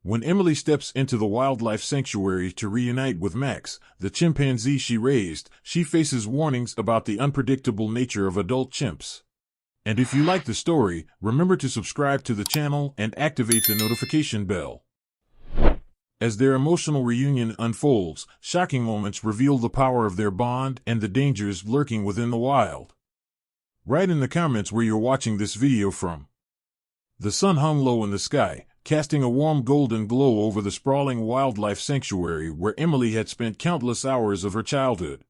When Emily steps into the wildlife sanctuary to reunite with Max, the chimpanzee she raised, she faces warnings about the unpredictable nature of adult chimps. And if you like the story, remember to subscribe to the channel and activate the notification bell. As their emotional reunion unfolds, shocking moments reveal the power of their bond and the dangers lurking within the wild. Write in the comments where you're watching this video from. The sun hung low in the sky, casting a warm golden glow over the sprawling wildlife sanctuary where Emily had spent countless hours of her childhood.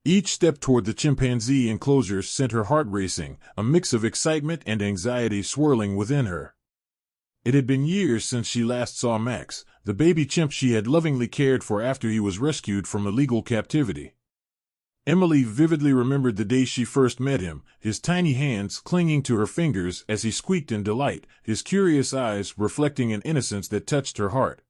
Each step toward the chimpanzee enclosure sent her heart racing, a mix of excitement and anxiety swirling within her. It had been years since she last saw Max, the baby chimp she had lovingly cared for after he was rescued from illegal captivity. Emily vividly remembered the day she first met him, his tiny hands clinging to her fingers as he squeaked in delight, his curious eyes reflecting an innocence that touched her heart.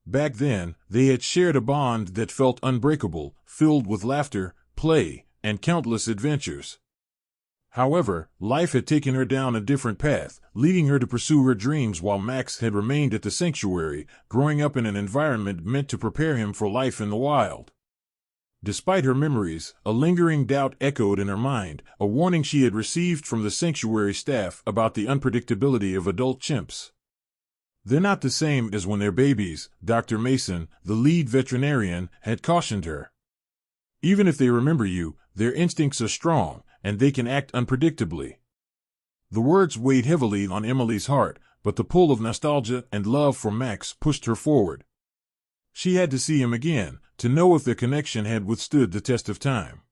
Back then, they had shared a bond that felt unbreakable, filled with laughter, play, and countless adventures. However, life had taken her down a different path, leading her to pursue her dreams while Max had remained at the sanctuary, growing up in an environment meant to prepare him for life in the wild. Despite her memories, a lingering doubt echoed in her mind, a warning she had received from the sanctuary staff about the unpredictability of adult chimps. "They're not the same as when they're babies," Dr. Mason, the lead veterinarian, had cautioned her. "Even if they remember you, their instincts are strong, and they can act unpredictably." The words weighed heavily on Emily's heart, but the pull of nostalgia and love for Max pushed her forward. She had to see him again, to know if their connection had withstood the test of time.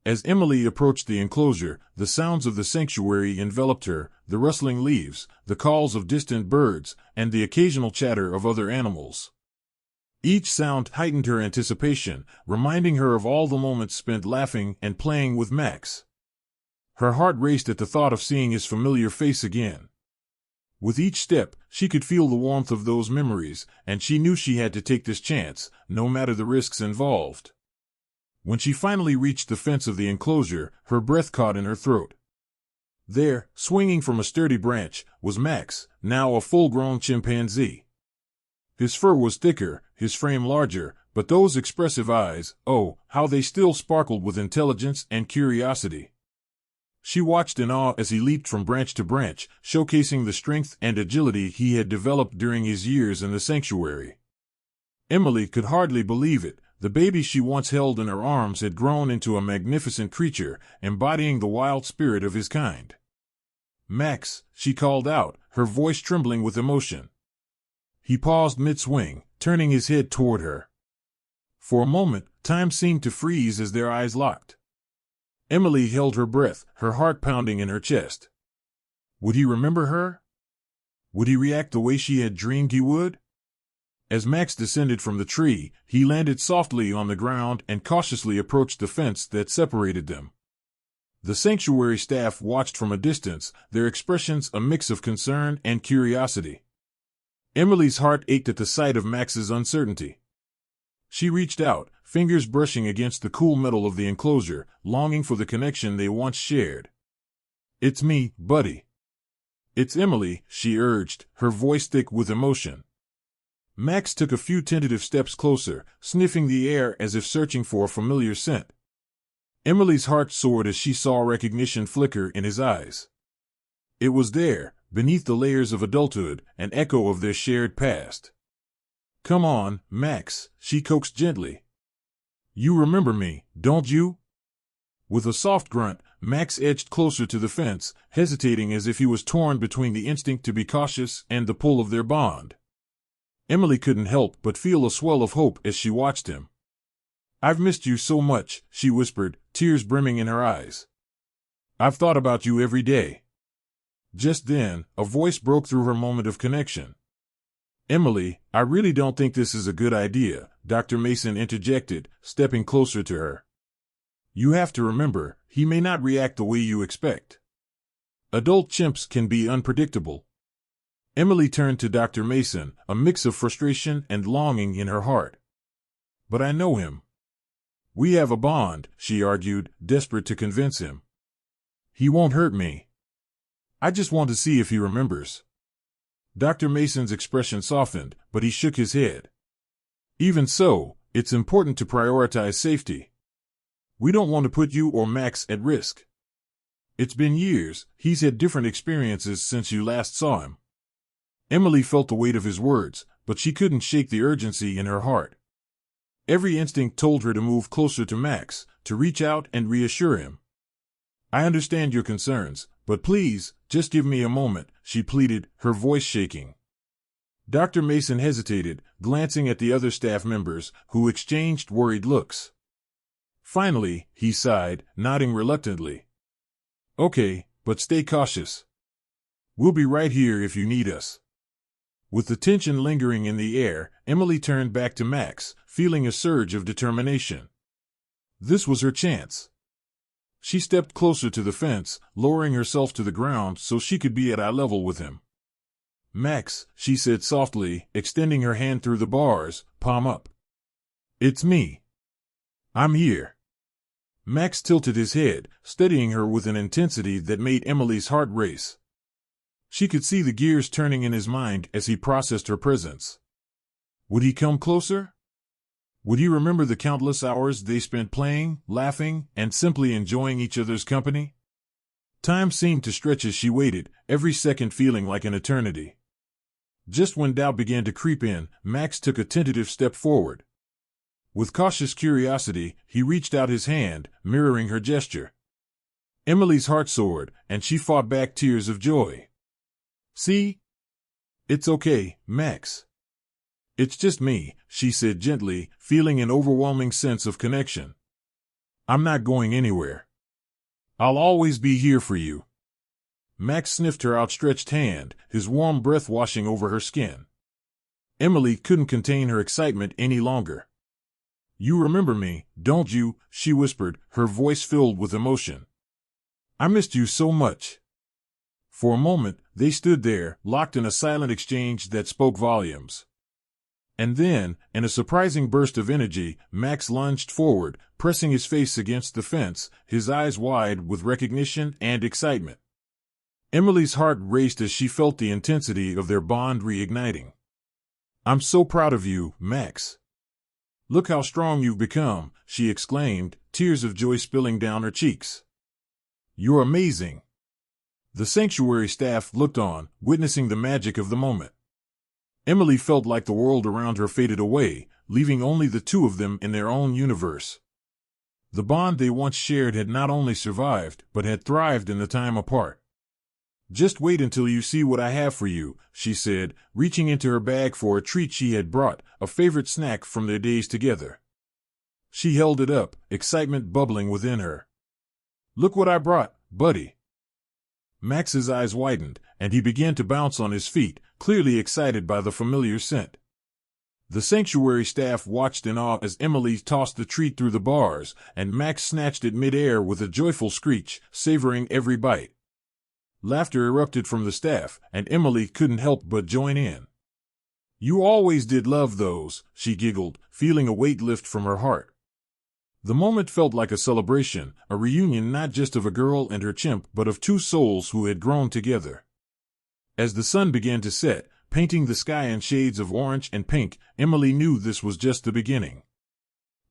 As Emily approached the enclosure, the sounds of the sanctuary enveloped her, the rustling leaves, the calls of distant birds, and the occasional chatter of other animals. Each sound heightened her anticipation, reminding her of all the moments spent laughing and playing with Max. Her heart raced at the thought of seeing his familiar face again. With each step, she could feel the warmth of those memories, and she knew she had to take this chance, no matter the risks involved. When she finally reached the fence of the enclosure, her breath caught in her throat. There, swinging from a sturdy branch, was Max, now a full-grown chimpanzee. His fur was thicker, his frame larger, but those expressive eyes, oh, how they still sparkled with intelligence and curiosity. She watched in awe as he leaped from branch to branch, showcasing the strength and agility he had developed during his years in the sanctuary. Emily could hardly believe it. The baby she once held in her arms had grown into a magnificent creature, embodying the wild spirit of his kind. "Max," she called out, her voice trembling with emotion. He paused mid-swing, turning his head toward her. For a moment, time seemed to freeze as their eyes locked. Emily held her breath, her heart pounding in her chest. Would he remember her? Would he react the way she had dreamed he would? As Max descended from the tree, he landed softly on the ground and cautiously approached the fence that separated them. The sanctuary staff watched from a distance, their expressions a mix of concern and curiosity. Emily's heart ached at the sight of Max's uncertainty. She reached out, fingers brushing against the cool metal of the enclosure, longing for the connection they once shared. "It's me, buddy." "It's Emily," she urged, her voice thick with emotion. Max took a few tentative steps closer, sniffing the air as if searching for a familiar scent. Emily's heart soared as she saw recognition flicker in his eyes. It was there, beneath the layers of adulthood, an echo of their shared past. "Come on, Max," she coaxed gently. "You remember me, don't you?" With a soft grunt, Max edged closer to the fence, hesitating as if he was torn between the instinct to be cautious and the pull of their bond. Emily couldn't help but feel a swell of hope as she watched him. "I've missed you so much," she whispered, tears brimming in her eyes. "I've thought about you every day." Just then, a voice broke through her moment of connection. "Emily, I really don't think this is a good idea," Dr. Mason interjected, stepping closer to her. "You have to remember, he may not react the way you expect. Adult chimps can be unpredictable." Emily turned to Dr. Mason, a mix of frustration and longing in her heart. "But I know him. We have a bond," she argued, desperate to convince him. "He won't hurt me. I just want to see if he remembers." Dr. Mason's expression softened, but he shook his head. Even so, it's important to prioritize safety. We don't want to put you or Max at risk. It's been years, he's had different experiences since you last saw him. Emily felt the weight of his words, but she couldn't shake the urgency in her heart. Every instinct told her to move closer to Max, to reach out and reassure him. I understand your concerns, but please, just give me a moment, she pleaded, her voice shaking. Dr. Mason hesitated, glancing at the other staff members, who exchanged worried looks. Finally, he sighed, nodding reluctantly. Okay, but stay cautious. We'll be right here if you need us. With the tension lingering in the air, Emily turned back to Max, feeling a surge of determination. This was her chance. She stepped closer to the fence, lowering herself to the ground so she could be at eye level with him. Max, she said softly, extending her hand through the bars, palm up. It's me. I'm here. Max tilted his head, studying her with an intensity that made Emily's heart race. She could see the gears turning in his mind as he processed her presence. Would he come closer? Would he remember the countless hours they spent playing, laughing, and simply enjoying each other's company? Time seemed to stretch as she waited, every second feeling like an eternity. Just when doubt began to creep in, Max took a tentative step forward. With cautious curiosity, he reached out his hand, mirroring her gesture. Emily's heart soared, and she fought back tears of joy. See? It's okay, Max. It's just me, she said gently, feeling an overwhelming sense of connection. I'm not going anywhere. I'll always be here for you. Max sniffed her outstretched hand, his warm breath washing over her skin. Emily couldn't contain her excitement any longer. You remember me, don't you? She whispered, her voice filled with emotion. I missed you so much. For a moment, they stood there, locked in a silent exchange that spoke volumes. And then, in a surprising burst of energy, Max lunged forward, pressing his face against the fence, his eyes wide with recognition and excitement. Emily's heart raced as she felt the intensity of their bond reigniting. I'm so proud of you, Max. Look how strong you've become, she exclaimed, tears of joy spilling down her cheeks. You're amazing. The sanctuary staff looked on, witnessing the magic of the moment. Emily felt like the world around her faded away, leaving only the two of them in their own universe. The bond they once shared had not only survived, but had thrived in the time apart. Just wait until you see what I have for you, she said, reaching into her bag for a treat she had brought, a favorite snack from their days together. She held it up, excitement bubbling within her. Look what I brought, buddy. Max's eyes widened, and he began to bounce on his feet, clearly excited by the familiar scent. The sanctuary staff watched in awe as Emily tossed the treat through the bars, and Max snatched it mid-air with a joyful screech, savoring every bite. Laughter erupted from the staff, and Emily couldn't help but join in. You always did love those, she giggled, feeling a weight lift from her heart. The moment felt like a celebration, a reunion not just of a girl and her chimp but of two souls who had grown together. As the sun began to set, painting the sky in shades of orange and pink, Emily knew this was just the beginning.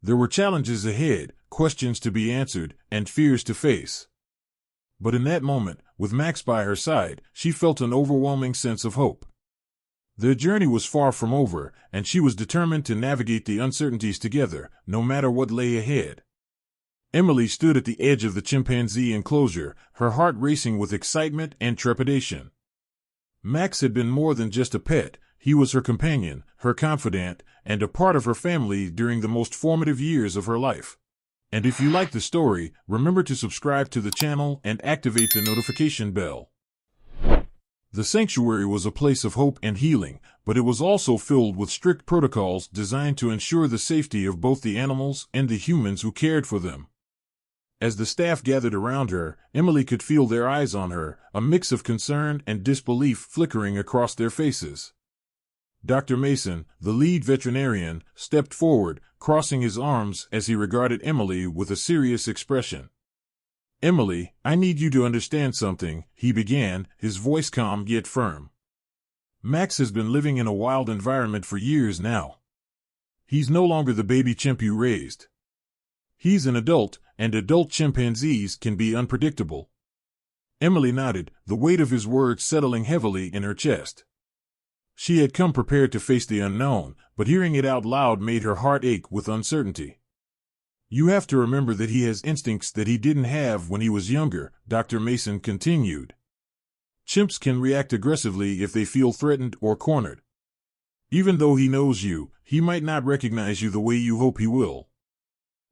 There were challenges ahead, questions to be answered, and fears to face. But in that moment, with Max by her side, she felt an overwhelming sense of hope. Their journey was far from over, and she was determined to navigate the uncertainties together, no matter what lay ahead. Emily stood at the edge of the chimpanzee enclosure, her heart racing with excitement and trepidation. Max had been more than just a pet, he was her companion, her confidant, and a part of her family during the most formative years of her life. And if you like the story, remember to subscribe to the channel and activate the notification bell. The sanctuary was a place of hope and healing, but it was also filled with strict protocols designed to ensure the safety of both the animals and the humans who cared for them. As the staff gathered around her, Emily could feel their eyes on her, a mix of concern and disbelief flickering across their faces. Dr. Mason, the lead veterinarian, stepped forward, crossing his arms as he regarded Emily with a serious expression. Emily, I need you to understand something, he began, his voice calm yet firm. Max has been living in a wild environment for years now. He's no longer the baby chimp you raised. He's an adult, and adult chimpanzees can be unpredictable. Emily nodded, the weight of his words settling heavily in her chest. She had come prepared to face the unknown, but hearing it out loud made her heart ache with uncertainty. You have to remember that he has instincts that he didn't have when he was younger, Dr. Mason continued. Chimps can react aggressively if they feel threatened or cornered. Even though he knows you, he might not recognize you the way you hope he will.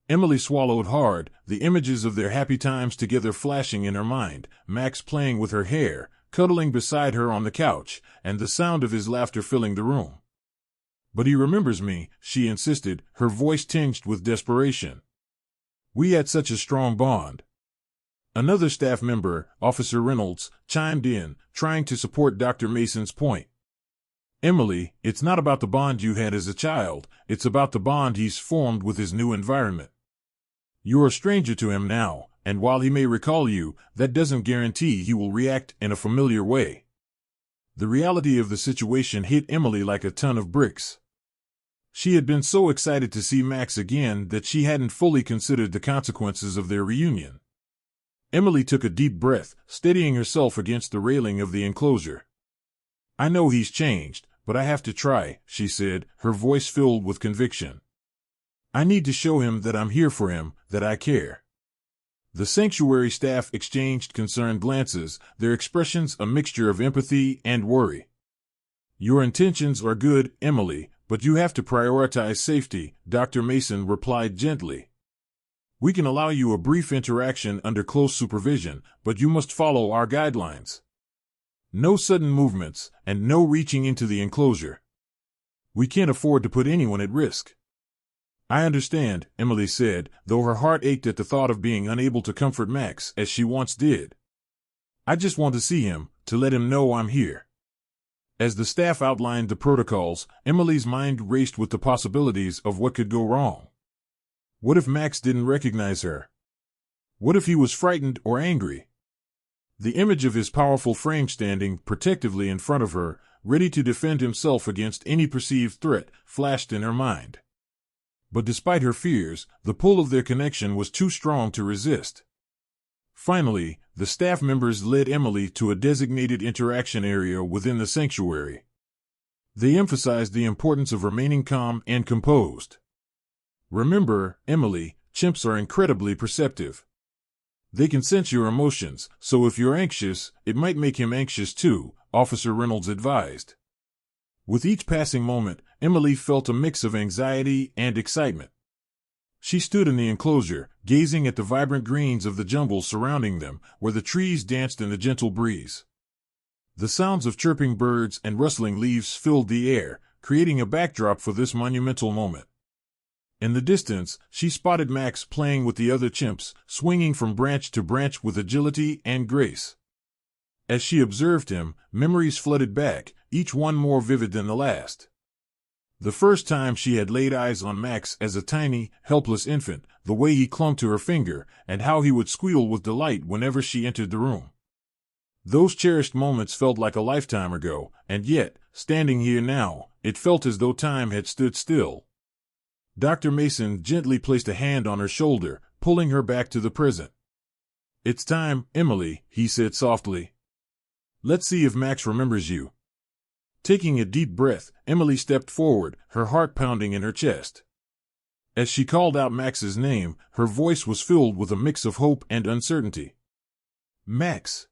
Emily swallowed hard, the images of their happy times together flashing in her mind, Max playing with her hair, cuddling beside her on the couch, and the sound of his laughter filling the room. But he remembers me, she insisted, her voice tinged with desperation. We had such a strong bond. Another staff member, Officer Reynolds, chimed in, trying to support Dr. Mason's point. Emily, it's not about the bond you had as a child, it's about the bond he's formed with his new environment. You're a stranger to him now, and while he may recall you, that doesn't guarantee he will react in a familiar way. The reality of the situation hit Emily like a ton of bricks. She had been so excited to see Max again that she hadn't fully considered the consequences of their reunion. Emily took a deep breath, steadying herself against the railing of the enclosure. I know he's changed, but I have to try, she said, her voice filled with conviction. I need to show him that I'm here for him, that I care. The sanctuary staff exchanged concerned glances, their expressions a mixture of empathy and worry. Your intentions are good, Emily, but you have to prioritize safety, Dr. Mason replied gently. We can allow you a brief interaction under close supervision, but you must follow our guidelines. No sudden movements, and no reaching into the enclosure. We can't afford to put anyone at risk. I understand, Emily said, though her heart ached at the thought of being unable to comfort Max as she once did. I just want to see him, to let him know I'm here. As the staff outlined the protocols, Emily's mind raced with the possibilities of what could go wrong. What if Max didn't recognize her? What if he was frightened or angry? The image of his powerful frame standing protectively in front of her, ready to defend himself against any perceived threat, flashed in her mind. But despite her fears, the pull of their connection was too strong to resist. Finally, the staff members led Emily to a designated interaction area within the sanctuary. They emphasized the importance of remaining calm and composed. Remember, Emily, chimps are incredibly perceptive. They can sense your emotions, so if you're anxious, it might make him anxious too, Officer Reynolds advised. With each passing moment, Emily felt a mix of anxiety and excitement. She stood in the enclosure, gazing at the vibrant greens of the jungle surrounding them, where the trees danced in the gentle breeze. The sounds of chirping birds and rustling leaves filled the air, creating a backdrop for this monumental moment. In the distance, she spotted Max playing with the other chimps, swinging from branch to branch with agility and grace. As she observed him, memories flooded back, each one more vivid than the last. The first time she had laid eyes on Max as a tiny, helpless infant, the way he clung to her finger, and how he would squeal with delight whenever she entered the room. Those cherished moments felt like a lifetime ago, and yet, standing here now, it felt as though time had stood still. Dr. Mason gently placed a hand on her shoulder, pulling her back to the present. It's time, Emily, he said softly. Let's see if Max remembers you. Taking a deep breath, Emily stepped forward, her heart pounding in her chest. As she called out Max's name, her voice was filled with a mix of hope and uncertainty. Max.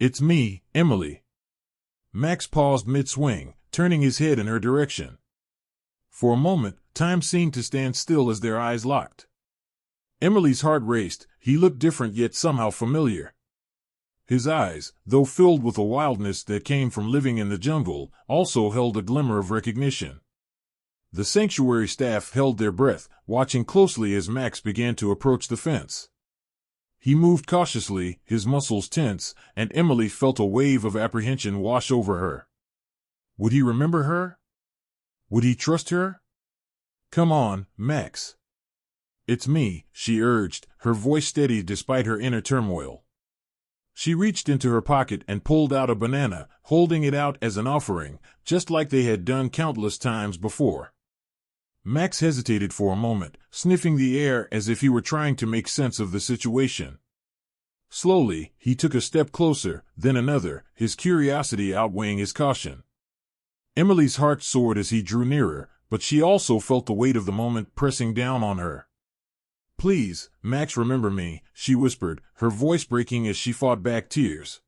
It's me, Emily. Max paused mid-swing, turning his head in her direction. For a moment, time seemed to stand still as their eyes locked. Emily's heart raced. He looked different yet somehow familiar. His eyes, though filled with a wildness that came from living in the jungle, also held a glimmer of recognition. The sanctuary staff held their breath, watching closely as Max began to approach the fence. He moved cautiously, his muscles tense, and Emily felt a wave of apprehension wash over her. Would he remember her? Would he trust her? Come on, Max. It's me, she urged, her voice steady despite her inner turmoil. She reached into her pocket and pulled out a banana, holding it out as an offering, just like they had done countless times before. Max hesitated for a moment, sniffing the air as if he were trying to make sense of the situation. Slowly, he took a step closer, then another, his curiosity outweighing his caution. Emily's heart soared as he drew nearer, but she also felt the weight of the moment pressing down on her. "Please, Max, remember me," she whispered, her voice breaking as she fought back tears.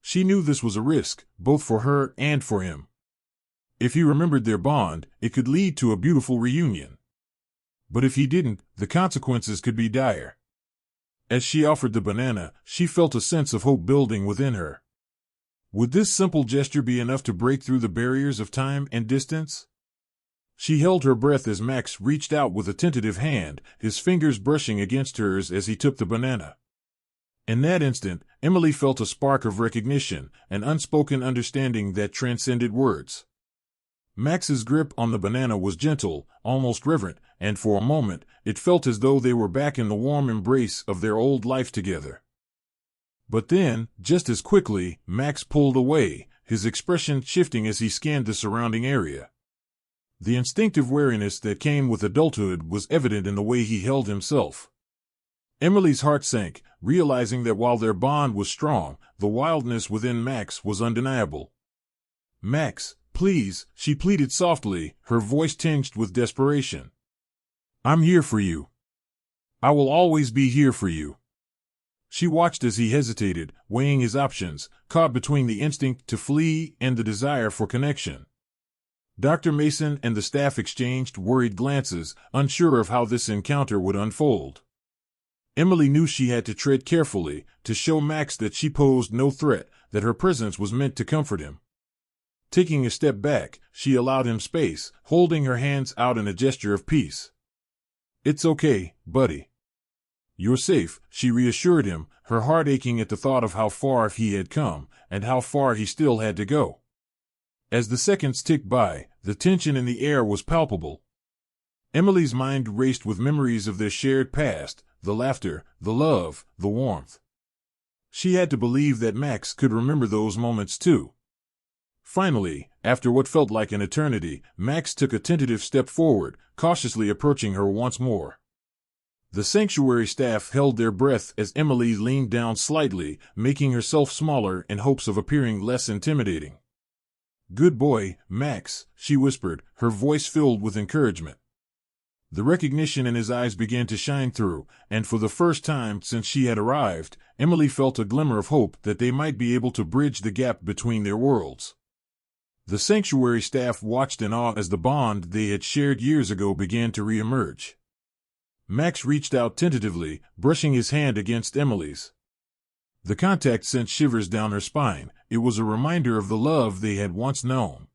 She knew this was a risk, both for her and for him. If he remembered their bond, it could lead to a beautiful reunion. But if he didn't, the consequences could be dire. As she offered the banana, she felt a sense of hope building within her. Would this simple gesture be enough to break through the barriers of time and distance? She held her breath as Max reached out with a tentative hand, his fingers brushing against hers as he took the banana. In that instant, Emily felt a spark of recognition, an unspoken understanding that transcended words. Max's grip on the banana was gentle, almost reverent, and for a moment, it felt as though they were back in the warm embrace of their old life together. But then, just as quickly, Max pulled away, his expression shifting as he scanned the surrounding area. The instinctive wariness that came with adulthood was evident in the way he held himself. Emily's heart sank, realizing that while their bond was strong, the wildness within Max was undeniable. "Max, please," she pleaded softly, her voice tinged with desperation. "I'm here for you. I will always be here for you." She watched as he hesitated, weighing his options, caught between the instinct to flee and the desire for connection. Dr. Mason and the staff exchanged worried glances, unsure of how this encounter would unfold. Emily knew she had to tread carefully, to show Max that she posed no threat, that her presence was meant to comfort him. Taking a step back, she allowed him space, holding her hands out in a gesture of peace. "It's okay, buddy. You're safe," she reassured him, her heart aching at the thought of how far he had come, and how far he still had to go. As the seconds ticked by, the tension in the air was palpable. Emily's mind raced with memories of their shared past, the laughter, the love, the warmth. She had to believe that Max could remember those moments too. Finally, after what felt like an eternity, Max took a tentative step forward, cautiously approaching her once more. The sanctuary staff held their breath as Emily leaned down slightly, making herself smaller in hopes of appearing less intimidating. "Good boy, Max," she whispered, her voice filled with encouragement. The recognition in his eyes began to shine through, and for the first time since she had arrived, Emily felt a glimmer of hope that they might be able to bridge the gap between their worlds. The sanctuary staff watched in awe as the bond they had shared years ago began to reemerge. Max reached out tentatively, brushing his hand against Emily's. The contact sent shivers down her spine. It was a reminder of the love they had once known.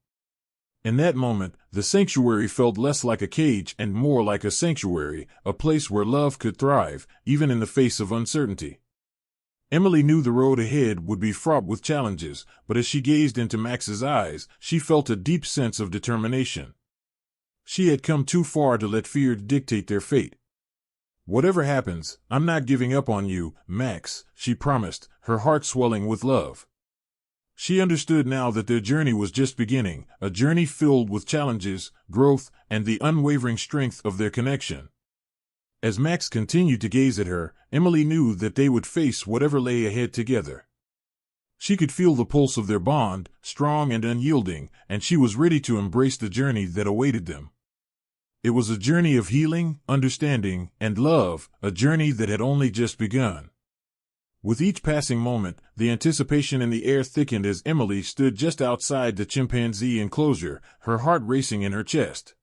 In that moment, the sanctuary felt less like a cage and more like a sanctuary, a place where love could thrive, even in the face of uncertainty. Emily knew the road ahead would be fraught with challenges, but as she gazed into Max's eyes, she felt a deep sense of determination. She had come too far to let fear dictate their fate. "Whatever happens, I'm not giving up on you, Max," she promised, her heart swelling with love. She understood now that their journey was just beginning, a journey filled with challenges, growth, and the unwavering strength of their connection. As Max continued to gaze at her, Emily knew that they would face whatever lay ahead together. She could feel the pulse of their bond, strong and unyielding, and she was ready to embrace the journey that awaited them. It was a journey of healing, understanding, and love, a journey that had only just begun. With each passing moment, the anticipation in the air thickened as Emily stood just outside the chimpanzee enclosure, her heart racing in her chest.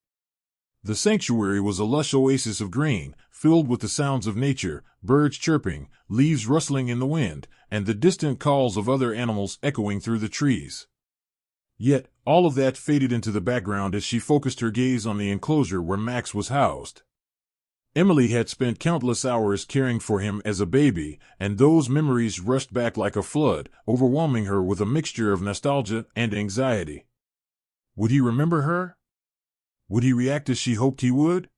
The sanctuary was a lush oasis of green, filled with the sounds of nature, birds chirping, leaves rustling in the wind, and the distant calls of other animals echoing through the trees. Yet, all of that faded into the background as she focused her gaze on the enclosure where Max was housed. Emily had spent countless hours caring for him as a baby, and those memories rushed back like a flood, overwhelming her with a mixture of nostalgia and anxiety. Would he remember her? Would he react as she hoped he would?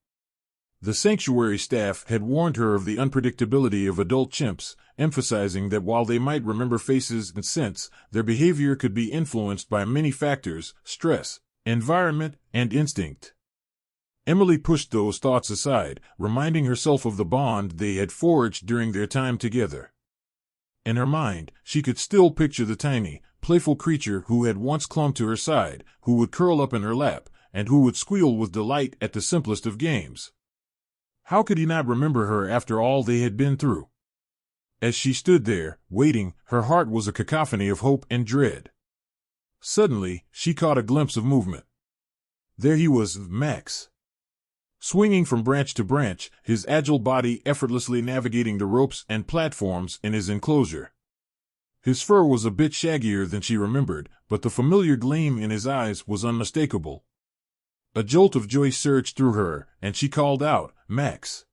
The sanctuary staff had warned her of the unpredictability of adult chimps, emphasizing that while they might remember faces and scents, their behavior could be influenced by many factors: stress, environment, and instinct. Emily pushed those thoughts aside, reminding herself of the bond they had forged during their time together. In her mind, she could still picture the tiny, playful creature who had once clung to her side, who would curl up in her lap, and who would squeal with delight at the simplest of games. How could he not remember her after all they had been through? As she stood there, waiting, her heart was a cacophony of hope and dread. Suddenly, she caught a glimpse of movement. There he was, Max. Swinging from branch to branch, his agile body effortlessly navigating the ropes and platforms in his enclosure. His fur was a bit shaggier than she remembered, but the familiar gleam in his eyes was unmistakable. A jolt of joy surged through her, and she called out, "Max!"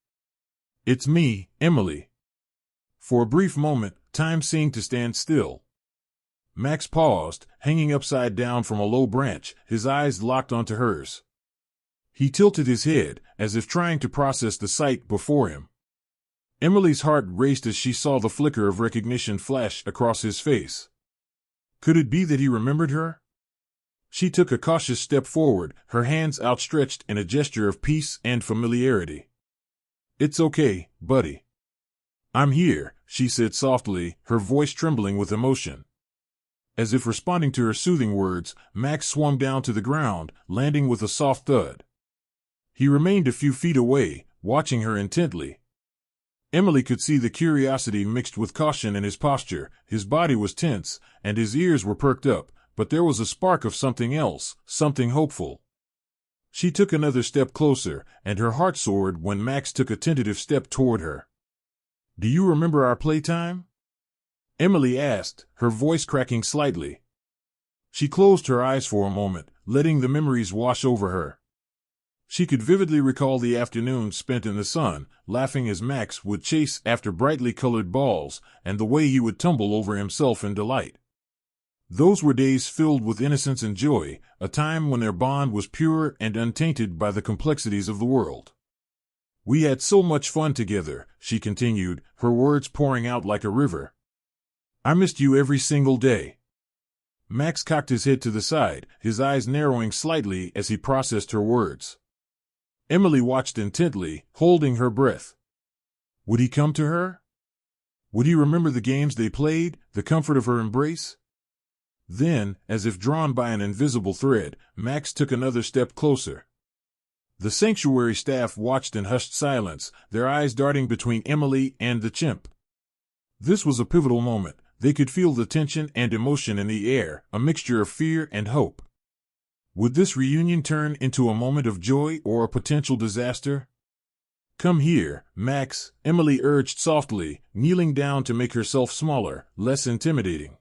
"It's me, Emily." For a brief moment, time seemed to stand still. Max paused, hanging upside down from a low branch, his eyes locked onto hers. He tilted his head, as if trying to process the sight before him. Emily's heart raced as she saw the flicker of recognition flash across his face. Could it be that he remembered her? She took a cautious step forward, her hands outstretched in a gesture of peace and familiarity. "It's okay, buddy. I'm here," she said softly, her voice trembling with emotion. As if responding to her soothing words, Max swung down to the ground, landing with a soft thud. He remained a few feet away, watching her intently. Emily could see the curiosity mixed with caution in his posture. His body was tense, and his ears were perked up, but there was a spark of something else, something hopeful. She took another step closer, and her heart soared when Max took a tentative step toward her. "Do you remember our playtime?" Emily asked, her voice cracking slightly. She closed her eyes for a moment, letting the memories wash over her. She could vividly recall the afternoons spent in the sun, laughing as Max would chase after brightly colored balls, and the way he would tumble over himself in delight. Those were days filled with innocence and joy, a time when their bond was pure and untainted by the complexities of the world. "We had so much fun together," she continued, her words pouring out like a river. "I missed you every single day." Max cocked his head to the side, his eyes narrowing slightly as he processed her words. Emily watched intently, holding her breath. Would he come to her? Would he remember the games they played, the comfort of her embrace? Then, as if drawn by an invisible thread, Max took another step closer. The sanctuary staff watched in hushed silence, their eyes darting between Emily and the chimp. This was a pivotal moment. They could feel the tension and emotion in the air, a mixture of fear and hope. Would this reunion turn into a moment of joy or a potential disaster? "Come here, Max," Emily urged softly, kneeling down to make herself smaller, less intimidating.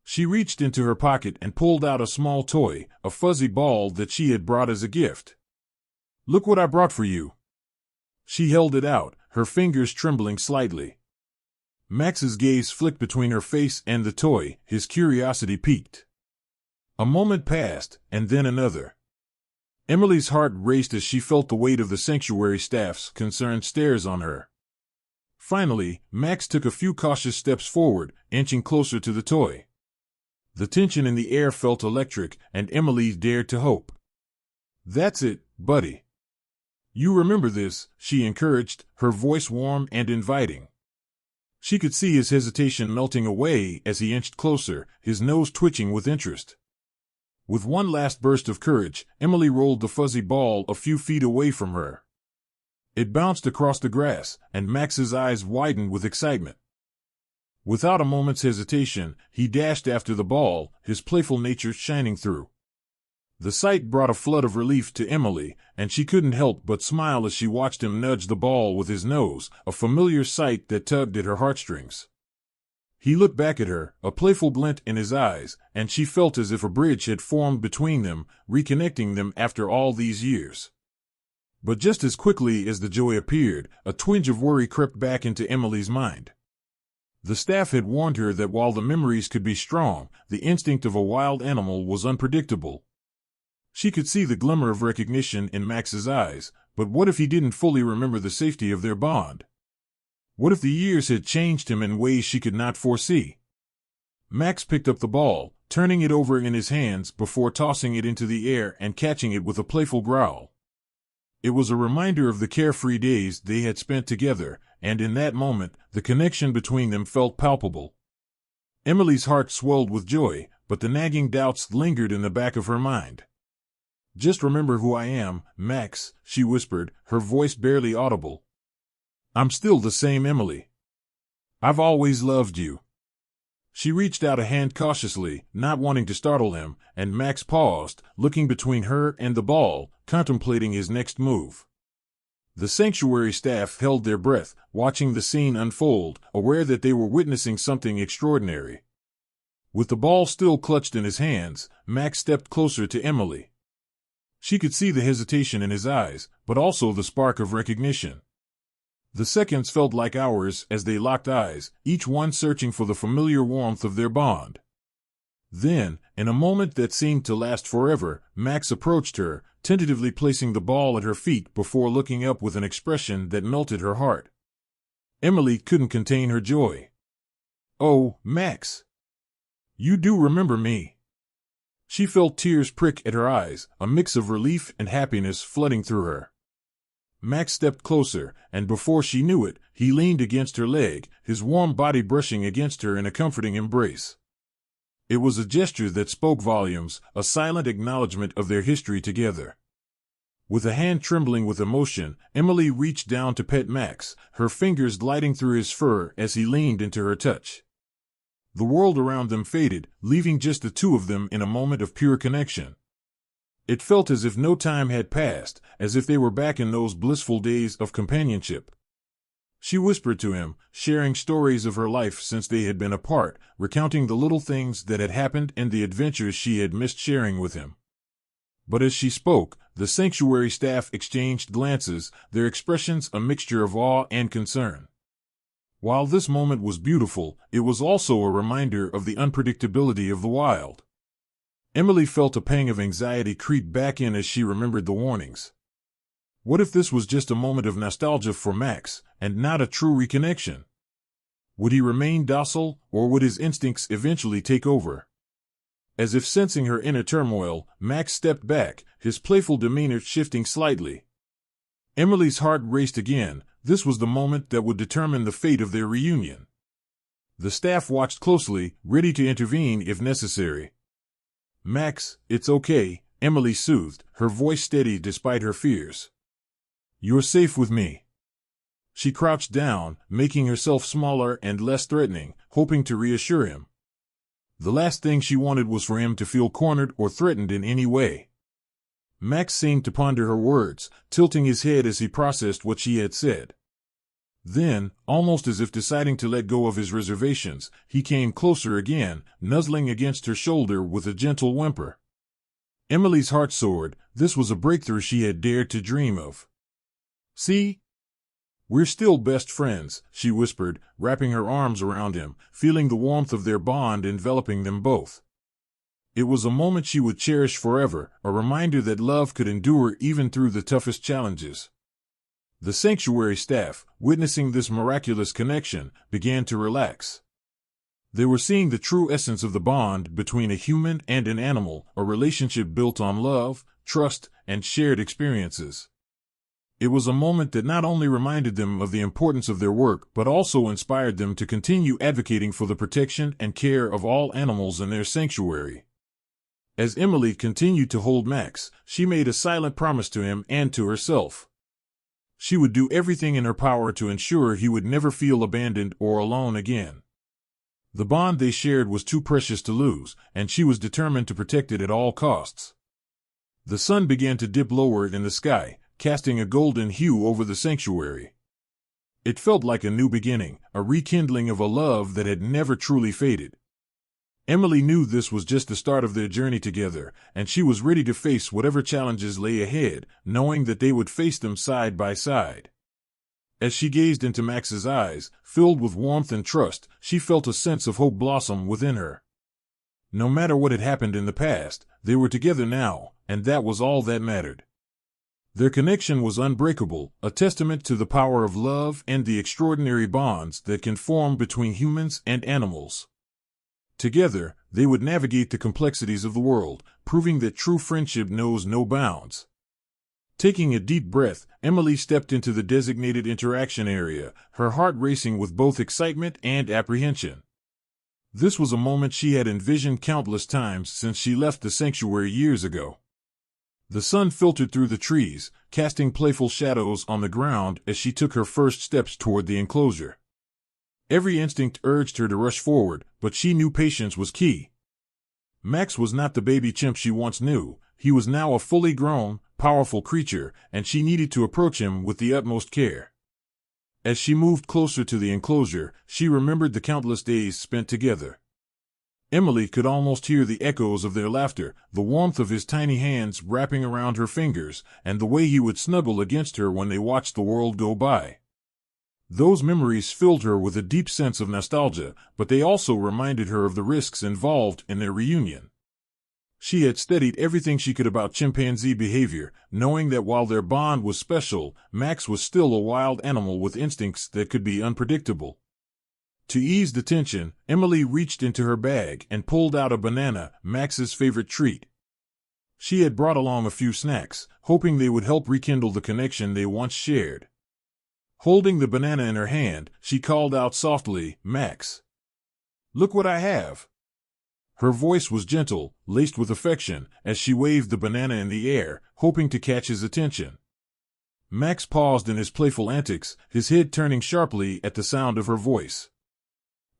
She reached into her pocket and pulled out a small toy, a fuzzy ball that she had brought as a gift. "Look what I brought for you." She held it out, her fingers trembling slightly. Max's gaze flicked between her face and the toy, his curiosity piqued. A moment passed, and then another. Emily's heart raced as she felt the weight of the sanctuary staff's concerned stares on her. Finally, Max took a few cautious steps forward, inching closer to the toy. The tension in the air felt electric, and Emily dared to hope. "That's it, buddy. You remember this," she encouraged, her voice warm and inviting. She could see his hesitation melting away as he inched closer, his nose twitching with interest. With one last burst of courage, Emily rolled the fuzzy ball a few feet away from her. It bounced across the grass, and Max's eyes widened with excitement. Without a moment's hesitation, he dashed after the ball, his playful nature shining through. The sight brought a flood of relief to Emily, and she couldn't help but smile as she watched him nudge the ball with his nose, a familiar sight that tugged at her heartstrings. He looked back at her, a playful glint in his eyes, and she felt as if a bridge had formed between them, reconnecting them after all these years. But just as quickly as the joy appeared, a twinge of worry crept back into Emily's mind. The staff had warned her that while the memories could be strong, the instinct of a wild animal was unpredictable. She could see the glimmer of recognition in Max's eyes, But what if he didn't fully remember the safety of their bond? What if the years had changed him in ways she could not foresee? Max picked up the ball, turning it over in his hands before tossing it into the air and catching it with a playful growl. It was a reminder of the carefree days they had spent together, and in that moment, the connection between them felt palpable. Emily's heart swelled with joy, but the nagging doubts lingered in the back of her mind. "Just remember who I am, Max," she whispered, her voice barely audible. "I'm still the same Emily. I've always loved you." She reached out a hand cautiously, not wanting to startle him, and Max paused, looking between her and the ball, contemplating his next move. The sanctuary staff held their breath, watching the scene unfold, aware that they were witnessing something extraordinary. With the ball still clutched in his hands, Max stepped closer to Emily. She could see the hesitation in his eyes, but also the spark of recognition. The seconds felt like hours as they locked eyes, each one searching for the familiar warmth of their bond. Then, in a moment that seemed to last forever, Max approached her, tentatively placing the ball at her feet before looking up with an expression that melted her heart. Emily couldn't contain her joy. "Oh, Max! You do remember me." She felt tears prick at her eyes, a mix of relief and happiness flooding through her. Max stepped closer, and before she knew it, he leaned against her leg, his warm body brushing against her in a comforting embrace. It was a gesture that spoke volumes, a silent acknowledgement of their history together. With a hand trembling with emotion, Emily reached down to pet Max, her fingers gliding through his fur as he leaned into her touch. The world around them faded, leaving just the two of them in a moment of pure connection. It felt as if no time had passed, as if they were back in those blissful days of companionship. She whispered to him, sharing stories of her life since they had been apart, recounting the little things that had happened and the adventures she had missed sharing with him. But as she spoke, the sanctuary staff exchanged glances, their expressions a mixture of awe and concern. While this moment was beautiful, it was also a reminder of the unpredictability of the wild. Emily felt a pang of anxiety creep back in as she remembered the warnings. What if this was just a moment of nostalgia for Max, and not a true reconnection? Would he remain docile, or would his instincts eventually take over? As if sensing her inner turmoil, Max stepped back, his playful demeanor shifting slightly. Emily's heart raced again. This was the moment that would determine the fate of their reunion. The staff watched closely, ready to intervene if necessary. "Max, it's okay," Emily soothed, her voice steady despite her fears. "You're safe with me." She crouched down, making herself smaller and less threatening, hoping to reassure him. The last thing she wanted was for him to feel cornered or threatened in any way. Max seemed to ponder her words, tilting his head as he processed what she had said. Then, almost as if deciding to let go of his reservations, he came closer again, nuzzling against her shoulder with a gentle whimper. Emily's heart soared. This was a breakthrough she had dared to dream of. "See? We're still best friends," she whispered, wrapping her arms around him, feeling the warmth of their bond enveloping them both. It was a moment she would cherish forever, a reminder that love could endure even through the toughest challenges. The sanctuary staff, witnessing this miraculous connection, began to relax. They were seeing the true essence of the bond between a human and an animal, a relationship built on love, trust, and shared experiences. It was a moment that not only reminded them of the importance of their work but also inspired them to continue advocating for the protection and care of all animals in their sanctuary. As Emily continued to hold Max, she made a silent promise to him and to herself. She would do everything in her power to ensure he would never feel abandoned or alone again. The bond they shared was too precious to lose, and she was determined to protect it at all costs. The sun began to dip lower in the sky, casting a golden hue over the sanctuary. It felt like a new beginning, a rekindling of a love that had never truly faded. Emily knew this was just the start of their journey together, and she was ready to face whatever challenges lay ahead, knowing that they would face them side by side. As she gazed into Max's eyes, filled with warmth and trust, she felt a sense of hope blossom within her. No matter what had happened in the past, they were together now, and that was all that mattered. Their connection was unbreakable, a testament to the power of love and the extraordinary bonds that can form between humans and animals. Together, they would navigate the complexities of the world, proving that true friendship knows no bounds. Taking a deep breath, Emily stepped into the designated interaction area, her heart racing with both excitement and apprehension. This was a moment she had envisioned countless times since she left the sanctuary years ago. The sun filtered through the trees, casting playful shadows on the ground as she took her first steps toward the enclosure. Every instinct urged her to rush forward, but she knew patience was key. Max was not the baby chimp she once knew. He was now a fully grown, powerful creature, and she needed to approach him with the utmost care. As she moved closer to the enclosure, she remembered the countless days spent together. Emily could almost hear the echoes of their laughter, the warmth of his tiny hands wrapping around her fingers, and the way he would snuggle against her when they watched the world go by. Those memories filled her with a deep sense of nostalgia, but they also reminded her of the risks involved in their reunion. She had studied everything she could about chimpanzee behavior, knowing that while their bond was special, Max was still a wild animal with instincts that could be unpredictable. To ease the tension, Emily reached into her bag and pulled out a banana, Max's favorite treat. She had brought along a few snacks, hoping they would help rekindle the connection they once shared. Holding the banana in her hand, she called out softly, "Max, look what I have." Her voice was gentle, laced with affection, as she waved the banana in the air, hoping to catch his attention. Max paused in his playful antics, his head turning sharply at the sound of her voice.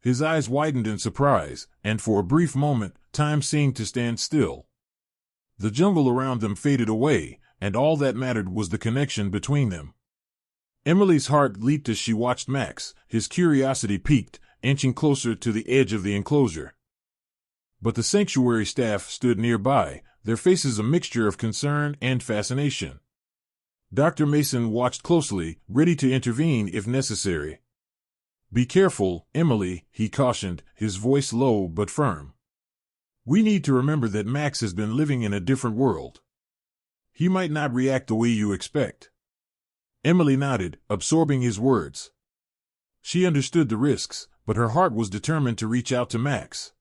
His eyes widened in surprise, and for a brief moment, time seemed to stand still. The jungle around them faded away, and all that mattered was the connection between them. Emily's heart leaped as she watched Max, his curiosity piqued, inching closer to the edge of the enclosure. But the sanctuary staff stood nearby, their faces a mixture of concern and fascination. Dr. Mason watched closely, ready to intervene if necessary. "Be careful, Emily," he cautioned, his voice low but firm. "We need to remember that Max has been living in a different world. He might not react the way you expect." Emily nodded, absorbing his words. She understood the risks, but her heart was determined to reach out to Max.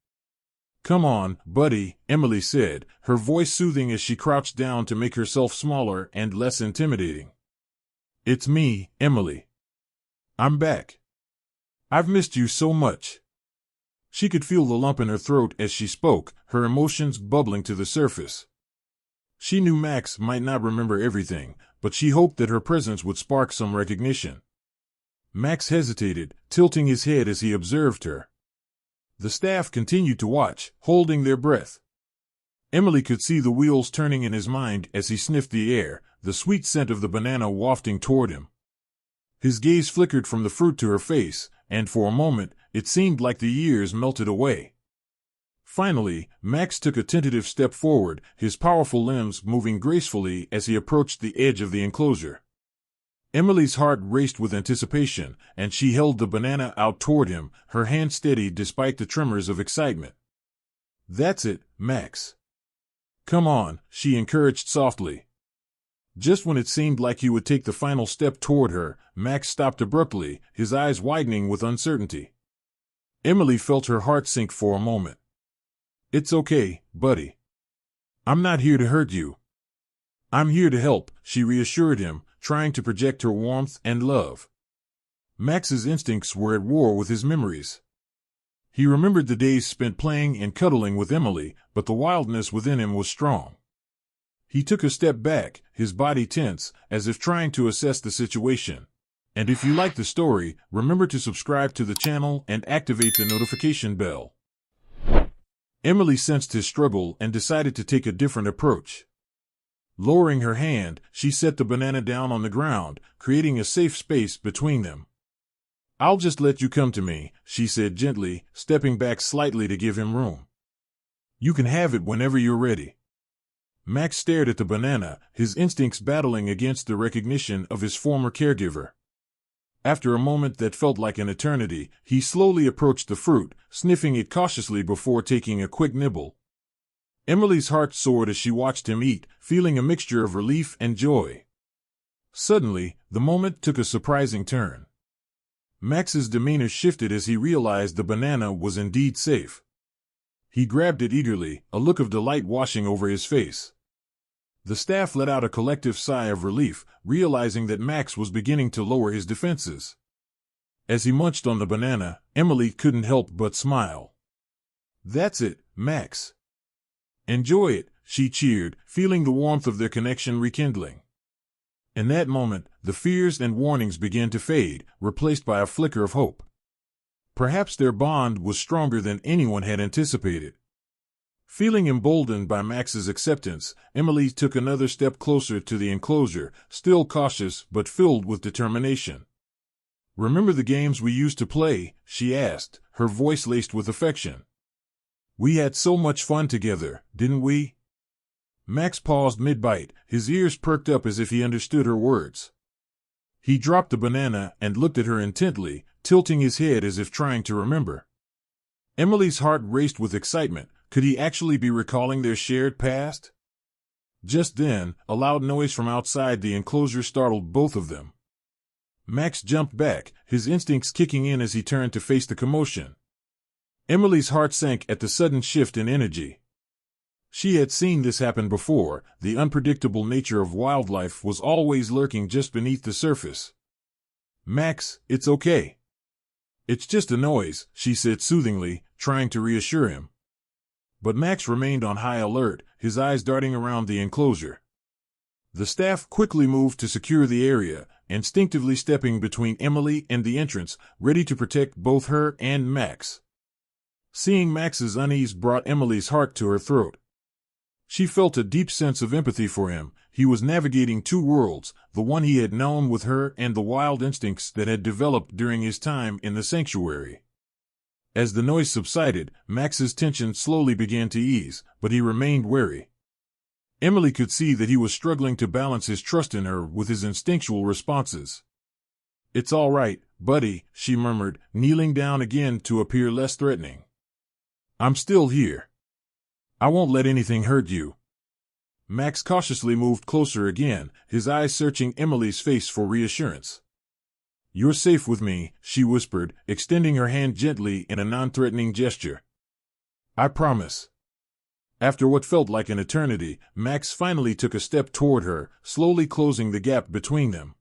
"Come on, buddy," Emily said, her voice soothing as she crouched down to make herself smaller and less intimidating. "It's me, Emily. I'm back. I've missed you so much." She could feel the lump in her throat as she spoke, her emotions bubbling to the surface. She knew Max might not remember everything, but she hoped that her presence would spark some recognition. Max hesitated, tilting his head as he observed her. The staff continued to watch, holding their breath. Emily could see the wheels turning in his mind as he sniffed the air, the sweet scent of the banana wafting toward him. His gaze flickered from the fruit to her face, and for a moment, it seemed like the years melted away. Finally, Max took a tentative step forward, his powerful limbs moving gracefully as he approached the edge of the enclosure. Emily's heart raced with anticipation, and she held the banana out toward him, her hand steady despite the tremors of excitement. "That's it, Max. Come on," she encouraged softly. Just when it seemed like he would take the final step toward her, Max stopped abruptly, his eyes widening with uncertainty. Emily felt her heart sink for a moment. "It's okay, buddy. I'm not here to hurt you. I'm here to help," she reassured him, trying to project her warmth and love. Max's instincts were at war with his memories. He remembered the days spent playing and cuddling with Emily, but the wildness within him was strong. He took a step back, his body tense, as if trying to assess the situation. And if you like the story, remember to subscribe to the channel and activate the notification bell. Emily sensed his struggle and decided to take a different approach. Lowering her hand, she set the banana down on the ground, creating a safe space between them. "I'll just let you come to me," she said gently, stepping back slightly to give him room. "You can have it whenever you're ready." Max stared at the banana, his instincts battling against the recognition of his former caregiver. After a moment that felt like an eternity, he slowly approached the fruit, sniffing it cautiously before taking a quick nibble. Emily's heart soared as she watched him eat, feeling a mixture of relief and joy. Suddenly, the moment took a surprising turn. Max's demeanor shifted as he realized the banana was indeed safe. He grabbed it eagerly, a look of delight washing over his face. The staff let out a collective sigh of relief, realizing that Max was beginning to lower his defenses. As he munched on the banana, Emily couldn't help but smile. "That's it, Max. Enjoy it," she cheered, feeling the warmth of their connection rekindling. In that moment, the fears and warnings began to fade, replaced by a flicker of hope. Perhaps their bond was stronger than anyone had anticipated. Feeling emboldened by Max's acceptance, Emily took another step closer to the enclosure, still cautious but filled with determination. "Remember the games we used to play?" she asked, her voice laced with affection. "We had so much fun together, didn't we?" Max paused mid-bite, his ears perked up as if he understood her words. He dropped the banana and looked at her intently, tilting his head as if trying to remember. Emily's heart raced with excitement. Could he actually be recalling their shared past? Just then, a loud noise from outside the enclosure startled both of them. Max jumped back, his instincts kicking in as he turned to face the commotion. Emily's heart sank at the sudden shift in energy. She had seen this happen before. The unpredictable nature of wildlife was always lurking just beneath the surface. "Max, it's okay. It's just a noise," she said soothingly, trying to reassure him. But Max remained on high alert, his eyes darting around the enclosure. The staff quickly moved to secure the area, instinctively stepping between Emily and the entrance, ready to protect both her and Max. Seeing Max's unease brought Emily's heart to her throat. She felt a deep sense of empathy for him. He was navigating two worlds, the one he had known with her and the wild instincts that had developed during his time in the sanctuary. As the noise subsided, Max's tension slowly began to ease, but he remained wary. Emily could see that he was struggling to balance his trust in her with his instinctual responses. "It's all right, buddy," she murmured, kneeling down again to appear less threatening. "I'm still here. I won't let anything hurt you." Max cautiously moved closer again, his eyes searching Emily's face for reassurance. "You're safe with me," she whispered, extending her hand gently in a non-threatening gesture. "I promise." After what felt like an eternity, Max finally took a step toward her, slowly closing the gap between them.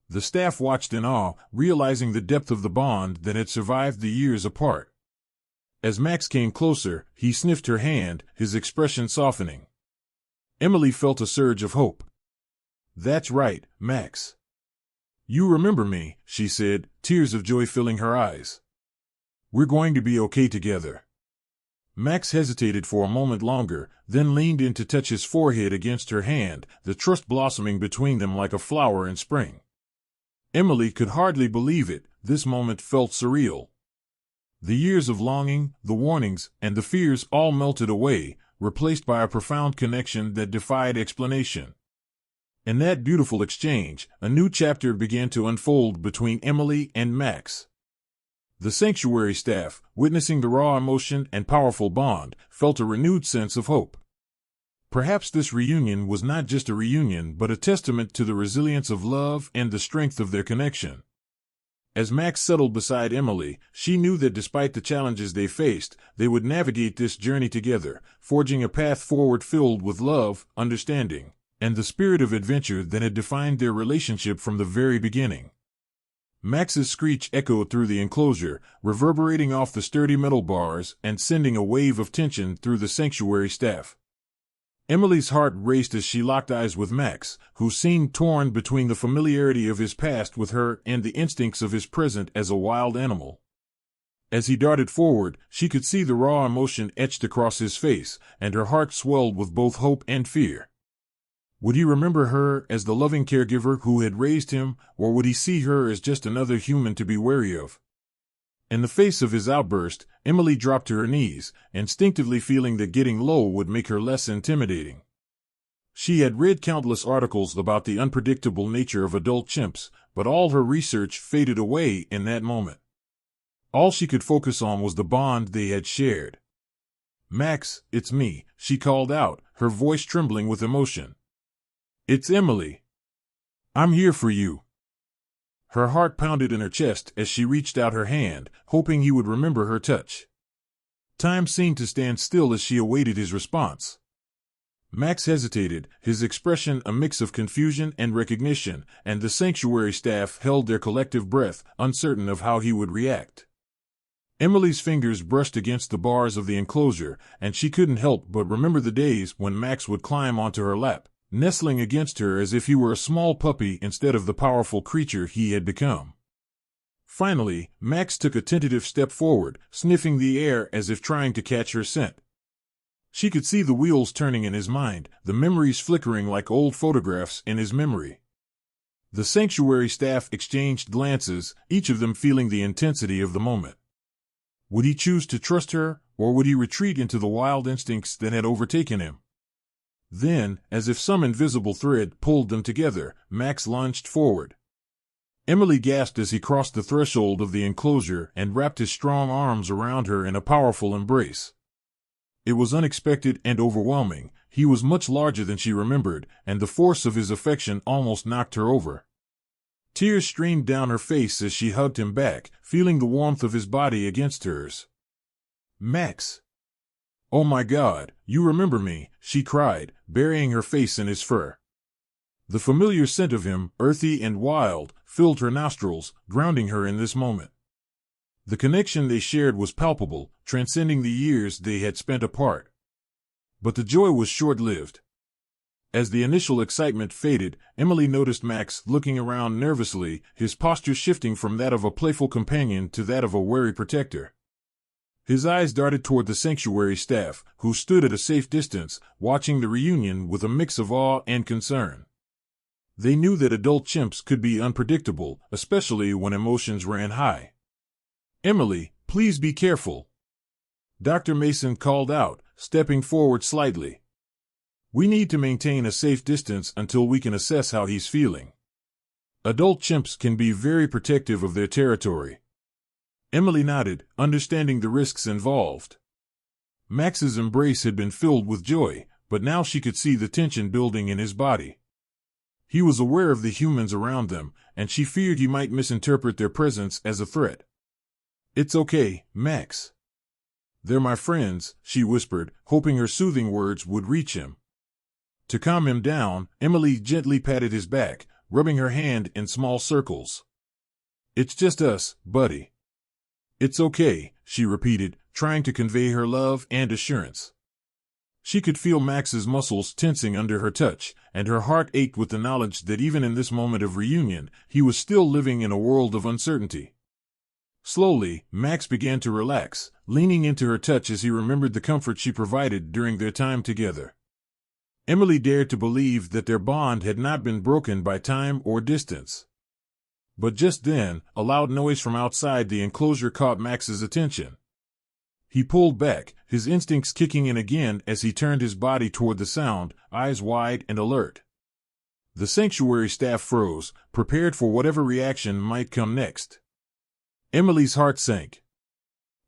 The staff watched in awe, realizing the depth of the bond that had survived the years apart. As Max came closer, he sniffed her hand, his expression softening. Emily felt a surge of hope. "That's right, Max. You remember me," she said, tears of joy filling her eyes. "We're going to be okay together." Max hesitated for a moment longer, then leaned in to touch his forehead against her hand, the trust blossoming between them like a flower in spring. Emily could hardly believe it. This moment felt surreal. The years of longing, the warnings, and the fears all melted away, replaced by a profound connection that defied explanation. In that beautiful exchange, a new chapter began to unfold between Emily and Max. The sanctuary staff, witnessing the raw emotion and powerful bond, felt a renewed sense of hope. Perhaps this reunion was not just a reunion but a testament to the resilience of love and the strength of their connection. As Max settled beside Emily, she knew that despite the challenges they faced, they would navigate this journey together, forging a path forward filled with love, understanding, and the spirit of adventure that had defined their relationship from the very beginning. Max's screech echoed through the enclosure, reverberating off the sturdy metal bars and sending a wave of tension through the sanctuary staff. Emily's heart raced as she locked eyes with Max, who seemed torn between the familiarity of his past with her and the instincts of his present as a wild animal. As he darted forward, she could see the raw emotion etched across his face, and her heart swelled with both hope and fear. Would he remember her as the loving caregiver who had raised him, or would he see her as just another human to be wary of? In the face of his outburst, Emily dropped to her knees, instinctively feeling that getting low would make her less intimidating. She had read countless articles about the unpredictable nature of adult chimps, but all her research faded away in that moment. All she could focus on was the bond they had shared. "Max, it's me," she called out, her voice trembling with emotion. "It's Emily. I'm here for you. Her heart pounded in her chest as she reached out her hand, hoping he would remember her touch. Time seemed to stand still as she awaited his response. Max hesitated, his expression a mix of confusion and recognition, and the sanctuary staff held their collective breath, uncertain of how he would react. Emily's fingers brushed against the bars of the enclosure, and she couldn't help but remember the days when Max would climb onto her lap, nestling against her as if he were a small puppy instead of the powerful creature he had become. Finally, Max took a tentative step forward, sniffing the air as if trying to catch her scent. She could see the wheels turning in his mind, the memories flickering like old photographs in his memory. The sanctuary staff exchanged glances, each of them feeling the intensity of the moment. Would he choose to trust her, or would he retreat into the wild instincts that had overtaken him? Then, as if some invisible thread pulled them together, Max lunged forward. Emily gasped as he crossed the threshold of the enclosure and wrapped his strong arms around her in a powerful embrace. It was unexpected and overwhelming. He was much larger than she remembered, and the force of his affection almost knocked her over. Tears streamed down her face as she hugged him back, feeling the warmth of his body against hers. Max! Oh my God, you remember me, she cried, burying her face in his fur. The familiar scent of him, earthy and wild, filled her nostrils, grounding her in this moment. The connection they shared was palpable, transcending the years they had spent apart. But the joy was short-lived. As the initial excitement faded, Emily noticed Max looking around nervously, his posture shifting from that of a playful companion to that of a wary protector. His eyes darted toward the sanctuary staff, who stood at a safe distance, watching the reunion with a mix of awe and concern. They knew that adult chimps could be unpredictable, especially when emotions ran high. Emily, please be careful. Dr. Mason called out, stepping forward slightly. We need to maintain a safe distance until we can assess how he's feeling. Adult chimps can be very protective of their territory. Emily nodded, understanding the risks involved. Max's embrace had been filled with joy, but now she could see the tension building in his body. He was aware of the humans around them, and she feared he might misinterpret their presence as a threat. It's okay, Max. They're my friends, she whispered, hoping her soothing words would reach him. To calm him down, Emily gently patted his back, rubbing her hand in small circles. It's just us, buddy. It's okay, she repeated, trying to convey her love and assurance. She could feel Max's muscles tensing under her touch, and her heart ached with the knowledge that even in this moment of reunion, he was still living in a world of uncertainty. Slowly, Max began to relax, leaning into her touch as he remembered the comfort she provided during their time together. Emily dared to believe that their bond had not been broken by time or distance. But just then, a loud noise from outside the enclosure caught Max's attention. He pulled back, his instincts kicking in again as he turned his body toward the sound, eyes wide and alert. The sanctuary staff froze, prepared for whatever reaction might come next. Emily's heart sank.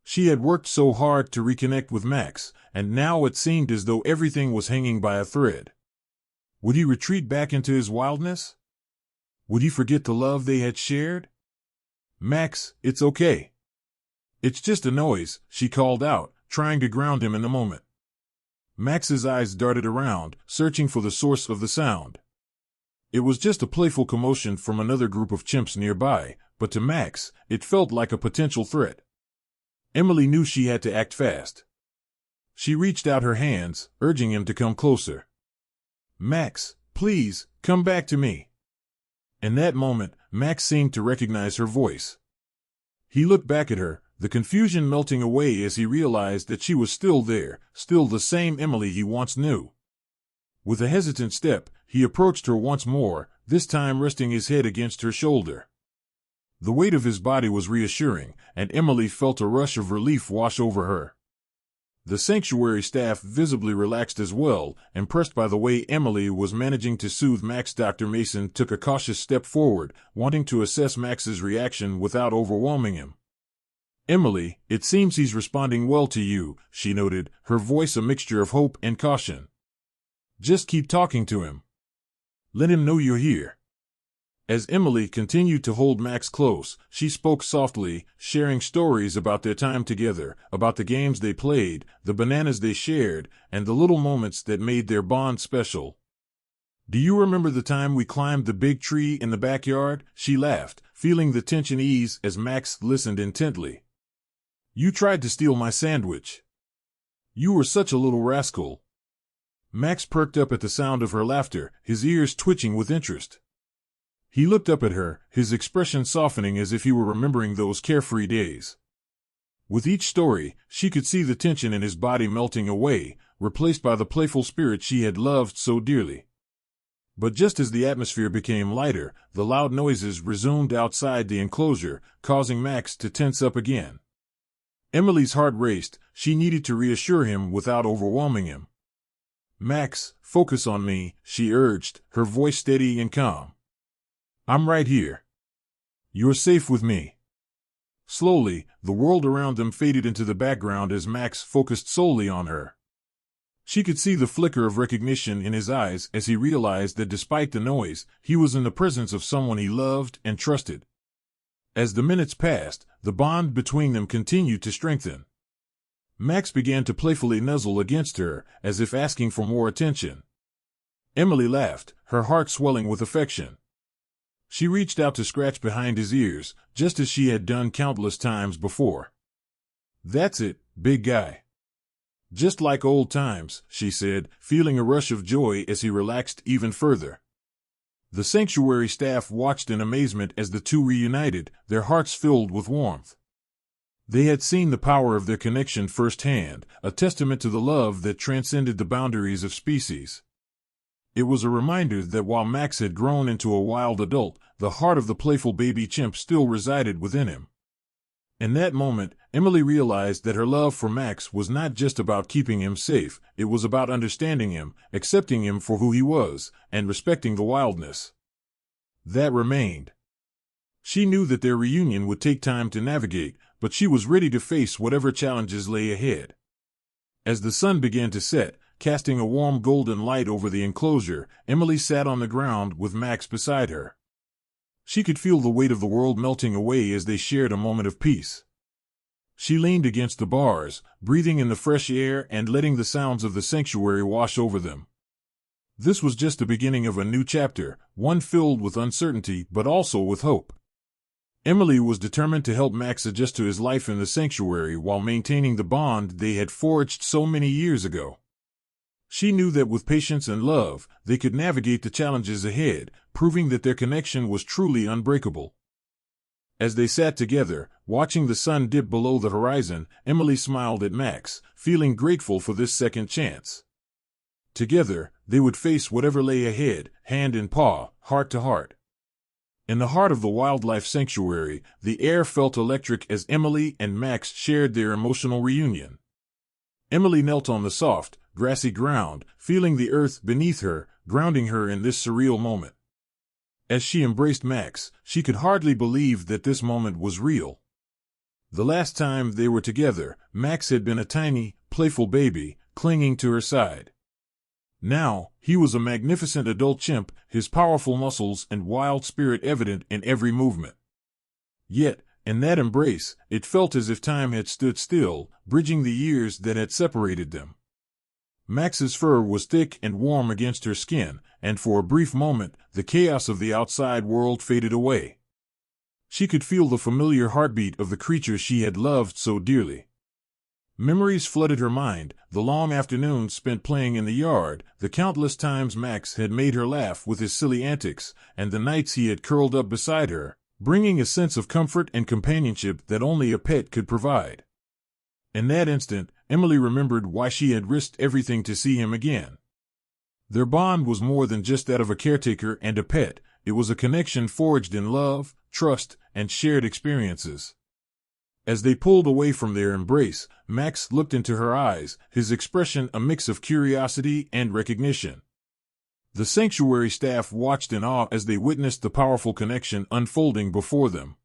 She had worked so hard to reconnect with Max, and now it seemed as though everything was hanging by a thread. Would he retreat back into his wildness? Would he forget the love they had shared? Max, it's okay. It's just a noise, she called out, trying to ground him in the moment. Max's eyes darted around, searching for the source of the sound. It was just a playful commotion from another group of chimps nearby, but to Max, it felt like a potential threat. Emily knew she had to act fast. She reached out her hands, urging him to come closer. Max, please, come back to me. In that moment, Max seemed to recognize her voice. He looked back at her, the confusion melting away as he realized that she was still there, still the same Emily he once knew. With a hesitant step, he approached her once more, this time resting his head against her shoulder. The weight of his body was reassuring, and Emily felt a rush of relief wash over her. The sanctuary staff visibly relaxed as well, impressed by the way Emily was managing to soothe Max. Dr. Mason took a cautious step forward, wanting to assess Max's reaction without overwhelming him. Emily, it seems he's responding well to you, she noted, her voice a mixture of hope and caution. Just keep talking to him. Let him know you're here. As Emily continued to hold Max close, she spoke softly, sharing stories about their time together, about the games they played, the bananas they shared, and the little moments that made their bond special. "Do you remember the time we climbed the big tree in the backyard?" she laughed, feeling the tension ease as Max listened intently. "You tried to steal my sandwich. You were such a little rascal." Max perked up at the sound of her laughter, his ears twitching with interest. He looked up at her, his expression softening as if he were remembering those carefree days. With each story, she could see the tension in his body melting away, replaced by the playful spirit she had loved so dearly. But just as the atmosphere became lighter, the loud noises resumed outside the enclosure, causing Max to tense up again. Emily's heart raced. She needed to reassure him without overwhelming him. "Max, focus on me," she urged, her voice steady and calm. "I'm right here. You're safe with me." Slowly, the world around them faded into the background as Max focused solely on her. She could see the flicker of recognition in his eyes as he realized that despite the noise, he was in the presence of someone he loved and trusted. As the minutes passed, the bond between them continued to strengthen. Max began to playfully nuzzle against her, as if asking for more attention. Emily laughed, her heart swelling with affection. She reached out to scratch behind his ears, just as she had done countless times before. "That's it, big guy. Just like old times," she said, feeling a rush of joy as he relaxed even further. The sanctuary staff watched in amazement as the two reunited, their hearts filled with warmth. They had seen the power of their connection firsthand, a testament to the love that transcended the boundaries of species. It was a reminder that while Max had grown into a wild adult, the heart of the playful baby chimp still resided within him. In that moment, Emily realized that her love for Max was not just about keeping him safe, it was about understanding him, accepting him for who he was, and respecting the wildness that remained. She knew that their reunion would take time to navigate, but she was ready to face whatever challenges lay ahead. As the sun began to set, casting a warm golden light over the enclosure, Emily sat on the ground with Max beside her. She could feel the weight of the world melting away as they shared a moment of peace. She leaned against the bars, breathing in the fresh air and letting the sounds of the sanctuary wash over them. This was just the beginning of a new chapter, one filled with uncertainty but also with hope. Emily was determined to help Max adjust to his life in the sanctuary while maintaining the bond they had forged so many years ago. She knew that with patience and love, they could navigate the challenges ahead, proving that their connection was truly unbreakable. As they sat together, watching the sun dip below the horizon, Emily smiled at Max, feeling grateful for this second chance. Together, they would face whatever lay ahead, hand in paw, heart to heart. In the heart of the wildlife sanctuary, the air felt electric as Emily and Max shared their emotional reunion. Emily knelt on the soft, grassy ground, feeling the earth beneath her, grounding her in this surreal moment. As she embraced Max, she could hardly believe that this moment was real. The last time they were together, Max had been a tiny, playful baby, clinging to her side. Now, he was a magnificent adult chimp, his powerful muscles and wild spirit evident in every movement. Yet, in that embrace, it felt as if time had stood still, bridging the years that had separated them. Max's fur was thick and warm against her skin, and for a brief moment, the chaos of the outside world faded away. She could feel the familiar heartbeat of the creature she had loved so dearly. Memories flooded her mind, the long afternoons spent playing in the yard, the countless times Max had made her laugh with his silly antics, and the nights he had curled up beside her, bringing a sense of comfort and companionship that only a pet could provide. In that instant, Emily remembered why she had risked everything to see him again. Their bond was more than just that of a caretaker and a pet, it was a connection forged in love, trust, and shared experiences. As they pulled away from their embrace, Max looked into her eyes, his expression a mix of curiosity and recognition. The sanctuary staff watched in awe as they witnessed the powerful connection unfolding before them.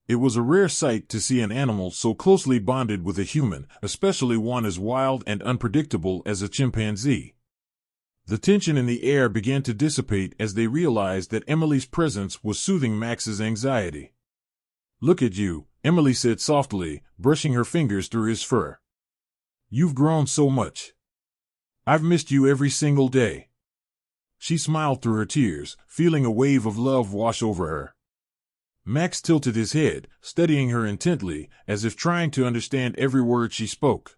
It was a rare sight to see an animal so closely bonded with a human, especially one as wild and unpredictable as a chimpanzee. The tension in the air began to dissipate as they realized that Emily's presence was soothing Max's anxiety. "Look at you," Emily said softly, brushing her fingers through his fur. "You've grown so much. I've missed you every single day." She smiled through her tears, feeling a wave of love wash over her. Max tilted his head, studying her intently, as if trying to understand every word she spoke.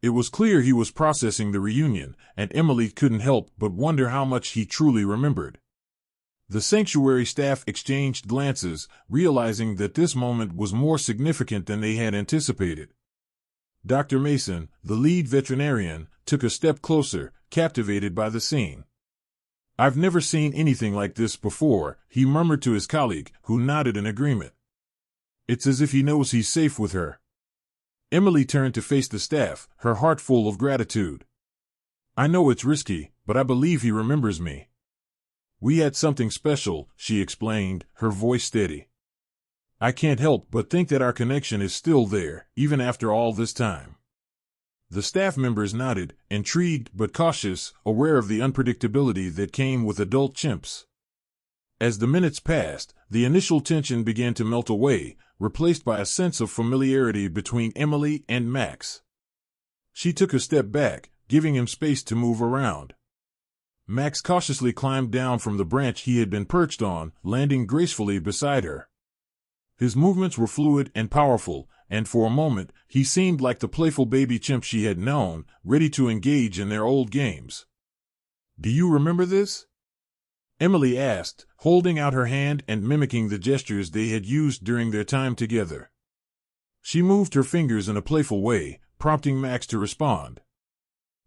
It was clear he was processing the reunion, and Emily couldn't help but wonder how much he truly remembered. The sanctuary staff exchanged glances, realizing that this moment was more significant than they had anticipated. Dr. Mason, the lead veterinarian, took a step closer, captivated by the scene. "I've never seen anything like this before," he murmured to his colleague, who nodded in agreement. "It's as if he knows he's safe with her." Emily turned to face the staff, her heart full of gratitude. "I know it's risky, but I believe he remembers me." "We had something special," she explained, her voice steady. "I can't help but think that our connection is still there, even after all this time." The staff members nodded, intrigued but cautious, aware of the unpredictability that came with adult chimps. As the minutes passed, the initial tension began to melt away, replaced by a sense of familiarity between Emily and Max. She took a step back, giving him space to move around. Max cautiously climbed down from the branch he had been perched on, landing gracefully beside her. His movements were fluid and powerful, and for a moment, he seemed like the playful baby chimp she had known, ready to engage in their old games. "Do you remember this?" Emily asked, holding out her hand and mimicking the gestures they had used during their time together. She moved her fingers in a playful way, prompting Max to respond.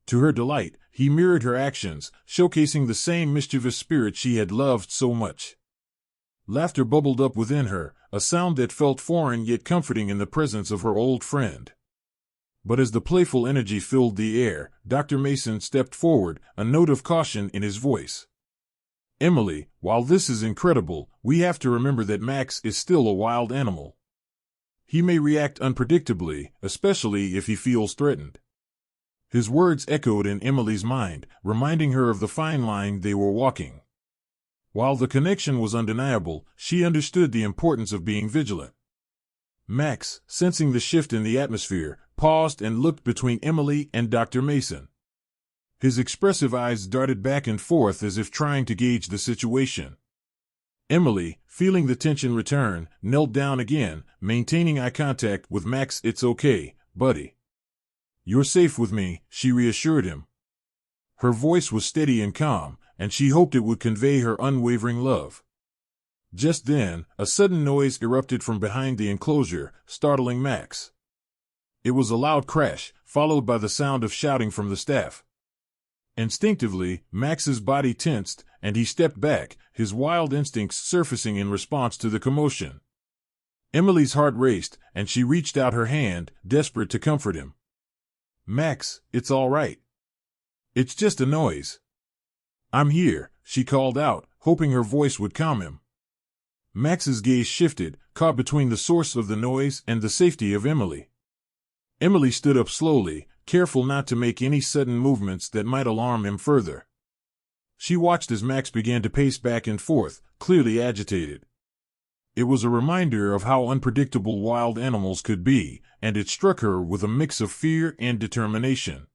To her delight, he mirrored her actions, showcasing the same mischievous spirit she had loved so much. Laughter bubbled up within her, a sound that felt foreign yet comforting in the presence of her old friend. But as the playful energy filled the air, Dr. Mason stepped forward, a note of caution in his voice. "Emily, while this is incredible, we have to remember that Max is still a wild animal. He may react unpredictably, especially if he feels threatened." His words echoed in Emily's mind, reminding her of the fine line they were walking. While the connection was undeniable, she understood the importance of being vigilant. Max, sensing the shift in the atmosphere, paused and looked between Emily and Dr. Mason. His expressive eyes darted back and forth as if trying to gauge the situation. Emily, feeling the tension return, knelt down again, maintaining eye contact with Max. "It's okay, buddy. You're safe with me," she reassured him. Her voice was steady and calm, and she hoped it would convey her unwavering love. Just then, a sudden noise erupted from behind the enclosure, startling Max. It was a loud crash, followed by the sound of shouting from the staff. Instinctively, Max's body tensed, and he stepped back, his wild instincts surfacing in response to the commotion. Emily's heart raced, and she reached out her hand, desperate to comfort him. "Max, it's all right. It's just a noise." "I'm here," she called out, hoping her voice would calm him. Max's gaze shifted, caught between the source of the noise and the safety of Emily. Emily stood up slowly, careful not to make any sudden movements that might alarm him further. She watched as Max began to pace back and forth, clearly agitated. It was a reminder of how unpredictable wild animals could be, and it struck her with a mix of fear and determination.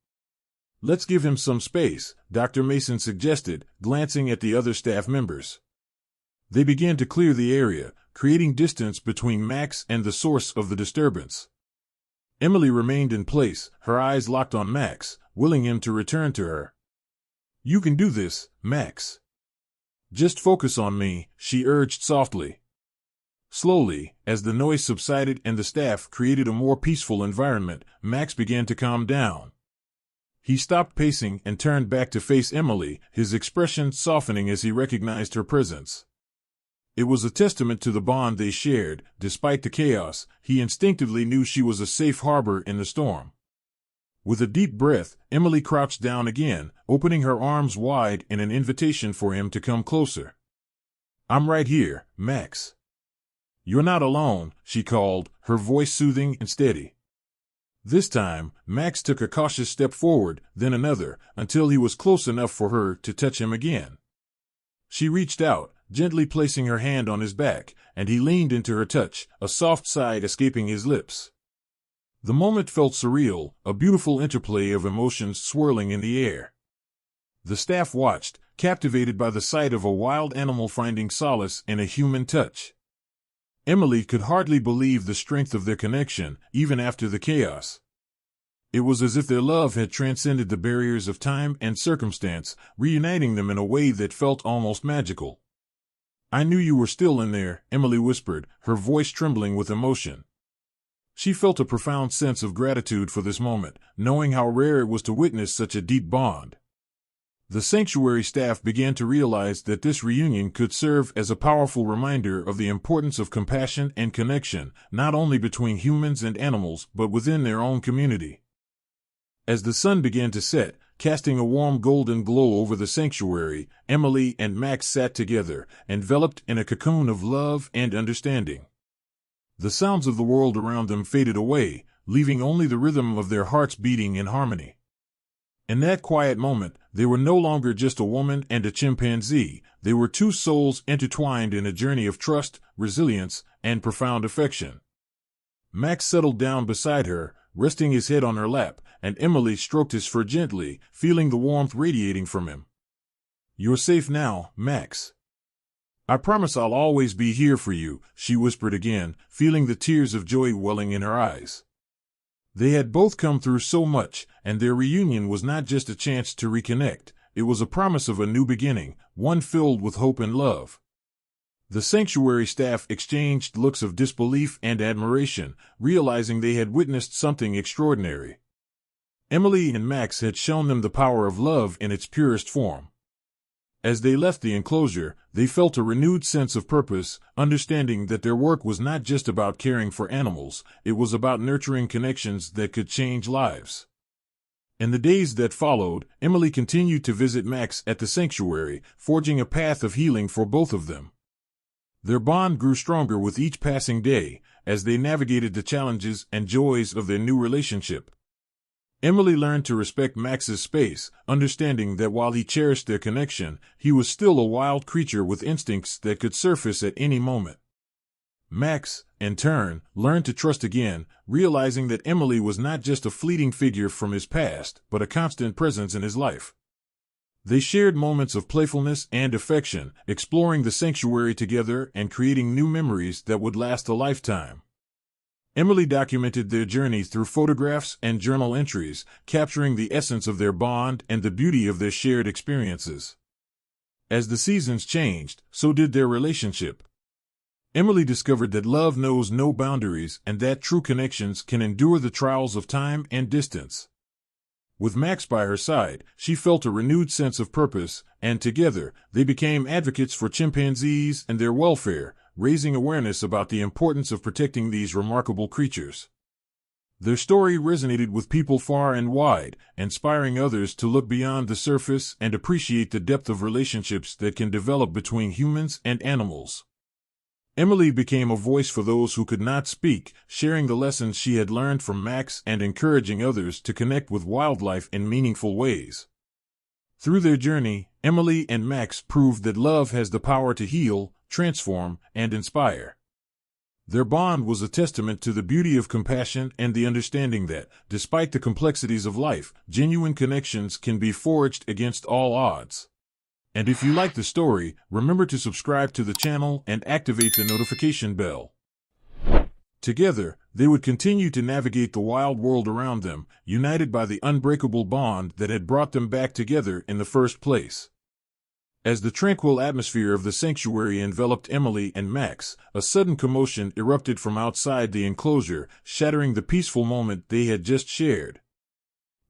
"Let's give him some space," Dr. Mason suggested, glancing at the other staff members. They began to clear the area, creating distance between Max and the source of the disturbance. Emily remained in place, her eyes locked on Max, willing him to return to her. "You can do this, Max. Just focus on me," she urged softly. Slowly, as the noise subsided and the staff created a more peaceful environment, Max began to calm down. He stopped pacing and turned back to face Emily, his expression softening as he recognized her presence. It was a testament to the bond they shared. Despite the chaos, he instinctively knew she was a safe harbor in the storm. With a deep breath, Emily crouched down again, opening her arms wide in an invitation for him to come closer. "I'm right here, Max. You're not alone," she called, her voice soothing and steady. This time, Max took a cautious step forward, then another, until he was close enough for her to touch him again. She reached out, gently placing her hand on his back, and he leaned into her touch, a soft sigh escaping his lips. The moment felt surreal, a beautiful interplay of emotions swirling in the air. The staff watched, captivated by the sight of a wild animal finding solace in a human touch. Emily could hardly believe the strength of their connection, even after the chaos. It was as if their love had transcended the barriers of time and circumstance, reuniting them in a way that felt almost magical. "I knew you were still in there," Emily whispered, her voice trembling with emotion. She felt a profound sense of gratitude for this moment, knowing how rare it was to witness such a deep bond. The sanctuary staff began to realize that this reunion could serve as a powerful reminder of the importance of compassion and connection, not only between humans and animals, but within their own community. As the sun began to set, casting a warm golden glow over the sanctuary, Emily and Max sat together, enveloped in a cocoon of love and understanding. The sounds of the world around them faded away, leaving only the rhythm of their hearts beating in harmony. In that quiet moment, they were no longer just a woman and a chimpanzee, they were two souls intertwined in a journey of trust, resilience, and profound affection. Max settled down beside her, resting his head on her lap, and Emily stroked his fur gently, feeling the warmth radiating from him. "You're safe now, Max. I promise I'll always be here for you," she whispered again, feeling the tears of joy welling in her eyes. They had both come through so much, and their reunion was not just a chance to reconnect, it was a promise of a new beginning, one filled with hope and love. The sanctuary staff exchanged looks of disbelief and admiration, realizing they had witnessed something extraordinary. Emily and Max had shown them the power of love in its purest form. As they left the enclosure, they felt a renewed sense of purpose, understanding that their work was not just about caring for animals, it was about nurturing connections that could change lives. In the days that followed, Emily continued to visit Max at the sanctuary, forging a path of healing for both of them. Their bond grew stronger with each passing day, as they navigated the challenges and joys of their new relationship. Emily learned to respect Max's space, understanding that while he cherished their connection, he was still a wild creature with instincts that could surface at any moment. Max, in turn, learned to trust again, realizing that Emily was not just a fleeting figure from his past, but a constant presence in his life. They shared moments of playfulness and affection, exploring the sanctuary together and creating new memories that would last a lifetime. Emily documented their journey through photographs and journal entries, capturing the essence of their bond and the beauty of their shared experiences. As the seasons changed, so did their relationship. Emily discovered that love knows no boundaries and that true connections can endure the trials of time and distance. With Max by her side, she felt a renewed sense of purpose, and together, they became advocates for chimpanzees and their welfare, raising awareness about the importance of protecting these remarkable creatures. Their story resonated with people far and wide, inspiring others to look beyond the surface and appreciate the depth of relationships that can develop between humans and animals. Emily became a voice for those who could not speak, sharing the lessons she had learned from Max and encouraging others to connect with wildlife in meaningful ways. Through their journey, Emily and Max proved that love has the power to heal, transform, and inspire. Their bond was a testament to the beauty of compassion and the understanding that, despite the complexities of life, genuine connections can be forged against all odds. And if you like the story, remember to subscribe to the channel and activate the notification bell. Together, they would continue to navigate the wild world around them, united by the unbreakable bond that had brought them back together in the first place. As the tranquil atmosphere of the sanctuary enveloped Emily and Max, a sudden commotion erupted from outside the enclosure, shattering the peaceful moment they had just shared.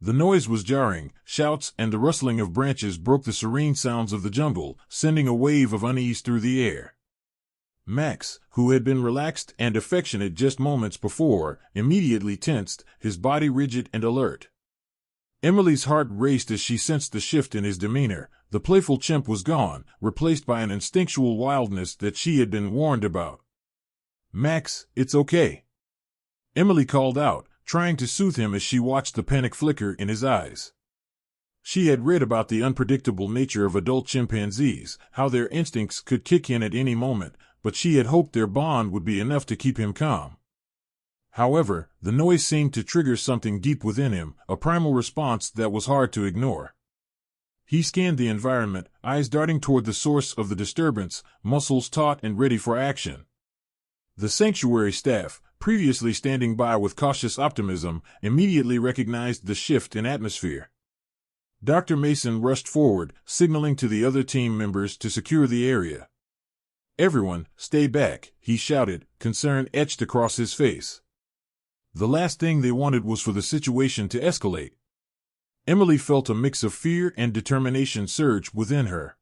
The noise was jarring, shouts and the rustling of branches broke the serene sounds of the jungle, sending a wave of unease through the air. Max, who had been relaxed and affectionate just moments before, immediately tensed, his body rigid and alert. Emily's heart raced as she sensed the shift in his demeanor. The playful chimp was gone, replaced by an instinctual wildness that she had been warned about. "Max, it's okay," Emily called out, trying to soothe him as she watched the panic flicker in his eyes. She had read about the unpredictable nature of adult chimpanzees, how their instincts could kick in at any moment, but she had hoped their bond would be enough to keep him calm. However, the noise seemed to trigger something deep within him, a primal response that was hard to ignore. He scanned the environment, eyes darting toward the source of the disturbance, muscles taut and ready for action. The sanctuary staff, previously standing by with cautious optimism, immediately recognized the shift in atmosphere. Dr. Mason rushed forward, signaling to the other team members to secure the area. "Everyone, stay back," he shouted, concern etched across his face. The last thing they wanted was for the situation to escalate. Emily felt a mix of fear and determination surge within her.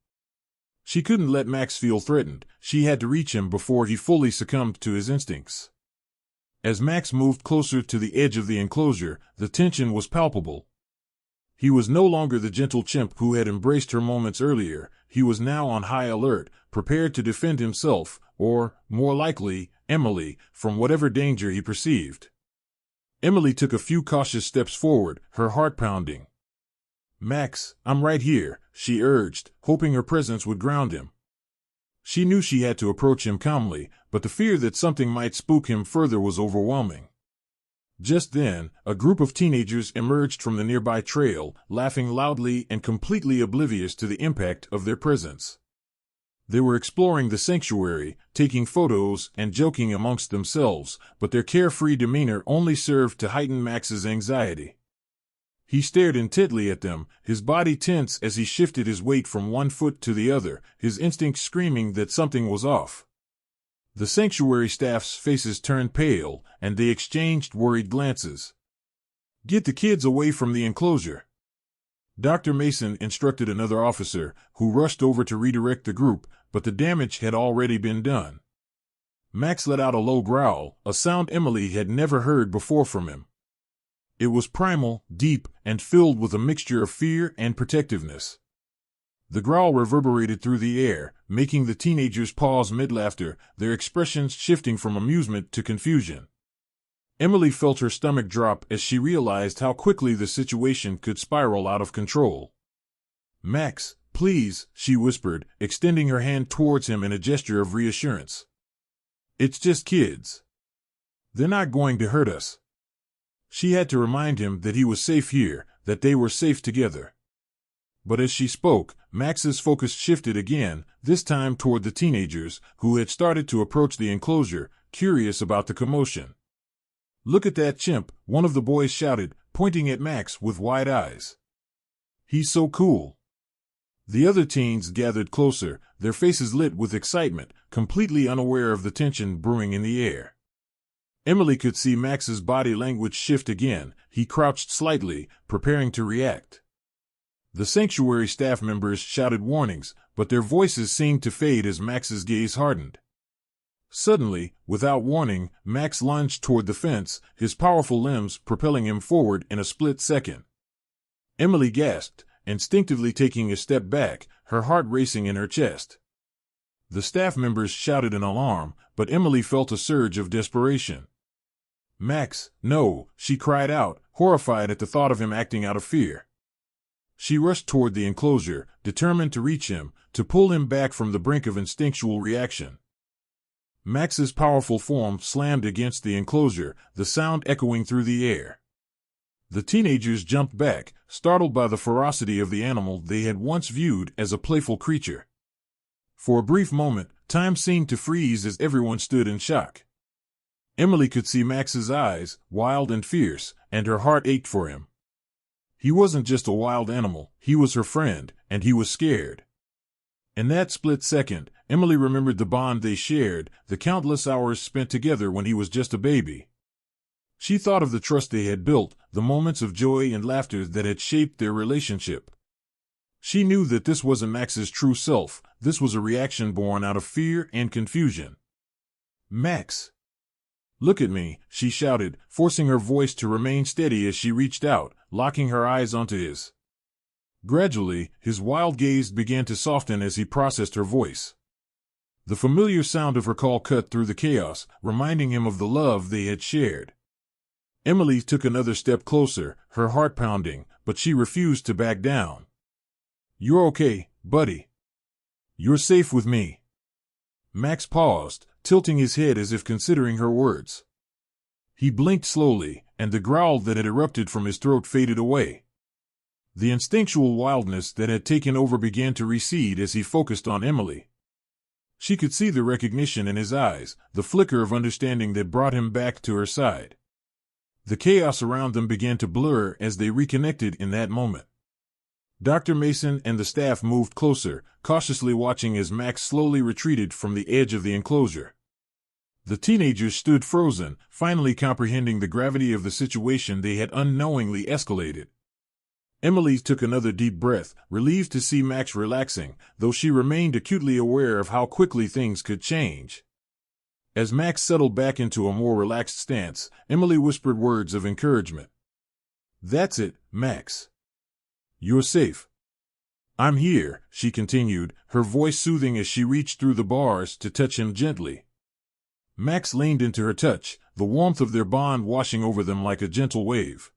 She couldn't let Max feel threatened. She had to reach him before he fully succumbed to his instincts. As Max moved closer to the edge of the enclosure, the tension was palpable. He was no longer the gentle chimp who had embraced her moments earlier. He was now on high alert, prepared to defend himself, or, more likely, Emily, from whatever danger he perceived. Emily took a few cautious steps forward, her heart pounding. "Max, I'm right here," she urged, hoping her presence would ground him. She knew she had to approach him calmly, but the fear that something might spook him further was overwhelming. Just then, a group of teenagers emerged from the nearby trail, laughing loudly and completely oblivious to the impact of their presence. They were exploring the sanctuary, taking photos and joking amongst themselves, but their carefree demeanor only served to heighten Max's anxiety. He stared intently at them, his body tense as he shifted his weight from one foot to the other, his instincts screaming that something was off. The sanctuary staff's faces turned pale, and they exchanged worried glances. "Get the kids away from the enclosure," Dr. Mason instructed another officer, who rushed over to redirect the group, but the damage had already been done. Max let out a low growl, a sound Emily had never heard before from him. It was primal, deep, and filled with a mixture of fear and protectiveness. The growl reverberated through the air, making the teenagers pause mid-laughter, their expressions shifting from amusement to confusion. Emily felt her stomach drop as she realized how quickly the situation could spiral out of control. "Max, please," she whispered, extending her hand towards him in a gesture of reassurance. "It's just kids. They're not going to hurt us." She had to remind him that he was safe here, that they were safe together. But as she spoke, Max's focus shifted again, this time toward the teenagers, who had started to approach the enclosure, curious about the commotion. "Look at that chimp," one of the boys shouted, pointing at Max with wide eyes. "He's so cool." The other teens gathered closer, their faces lit with excitement, completely unaware of the tension brewing in the air. Emily could see Max's body language shift again. He crouched slightly, preparing to react. The sanctuary staff members shouted warnings, but their voices seemed to fade as Max's gaze hardened. Suddenly, without warning, Max lunged toward the fence, his powerful limbs propelling him forward in a split second. Emily gasped, instinctively taking a step back, her heart racing in her chest. The staff members shouted in alarm, but Emily felt a surge of desperation. "Max, no," she cried out, horrified at the thought of him acting out of fear. She rushed toward the enclosure, determined to reach him, to pull him back from the brink of instinctual reaction. Max's powerful form slammed against the enclosure, the sound echoing through the air. The teenagers jumped back, startled by the ferocity of the animal they had once viewed as a playful creature. For a brief moment, time seemed to freeze as everyone stood in shock. Emily could see Max's eyes, wild and fierce, and her heart ached for him. He wasn't just a wild animal, he was her friend, and he was scared. In that split second, Emily remembered the bond they shared, the countless hours spent together when he was just a baby. She thought of the trust they had built, the moments of joy and laughter that had shaped their relationship. She knew that this wasn't Max's true self, this was a reaction born out of fear and confusion. "Max! Look at me," she shouted, forcing her voice to remain steady as she reached out, locking her eyes onto his. Gradually, his wild gaze began to soften as he processed her voice. The familiar sound of her call cut through the chaos, reminding him of the love they had shared. Emily took another step closer, her heart pounding, but she refused to back down. "You're okay, buddy. You're safe with me." Max paused, tilting his head as if considering her words. He blinked slowly, and the growl that had erupted from his throat faded away. The instinctual wildness that had taken over began to recede as he focused on Emily. She could see the recognition in his eyes, the flicker of understanding that brought him back to her side. The chaos around them began to blur as they reconnected in that moment. Dr. Mason and the staff moved closer, cautiously watching as Max slowly retreated from the edge of the enclosure. The teenagers stood frozen, finally comprehending the gravity of the situation they had unknowingly escalated. Emily took another deep breath, relieved to see Max relaxing, though she remained acutely aware of how quickly things could change. As Max settled back into a more relaxed stance, Emily whispered words of encouragement. "That's it, Max. You're safe." "I'm here," she continued, her voice soothing as she reached through the bars to touch him gently. Max leaned into her touch, the warmth of their bond washing over them like a gentle wave.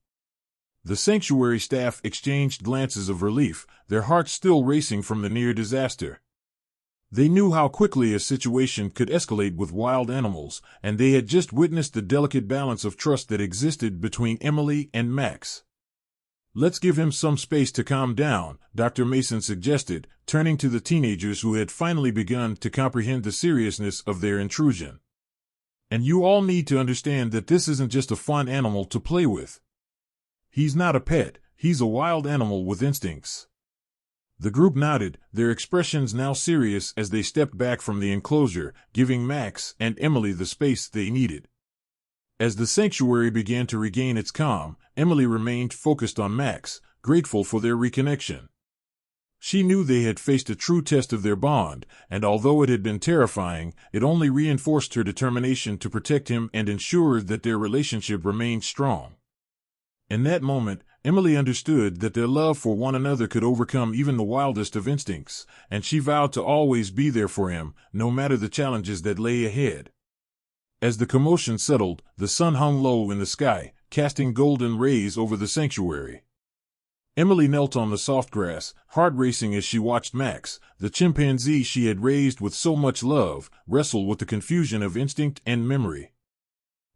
The sanctuary staff exchanged glances of relief, their hearts still racing from the near disaster. They knew how quickly a situation could escalate with wild animals, and they had just witnessed the delicate balance of trust that existed between Emily and Max. "Let's give him some space to calm down," Dr. Mason suggested, turning to the teenagers who had finally begun to comprehend the seriousness of their intrusion. "And you all need to understand that this isn't just a fun animal to play with. He's not a pet, he's a wild animal with instincts." The group nodded, their expressions now serious as they stepped back from the enclosure, giving Max and Emily the space they needed. As the sanctuary began to regain its calm, Emily remained focused on Max, grateful for their reconnection. She knew they had faced a true test of their bond, and although it had been terrifying, it only reinforced her determination to protect him and ensure that their relationship remained strong. In that moment, Emily understood that their love for one another could overcome even the wildest of instincts, and she vowed to always be there for him, no matter the challenges that lay ahead. As the commotion settled, the sun hung low in the sky, casting golden rays over the sanctuary. Emily knelt on the soft grass, heart racing as she watched Max, the chimpanzee she had raised with so much love, wrestle with the confusion of instinct and memory.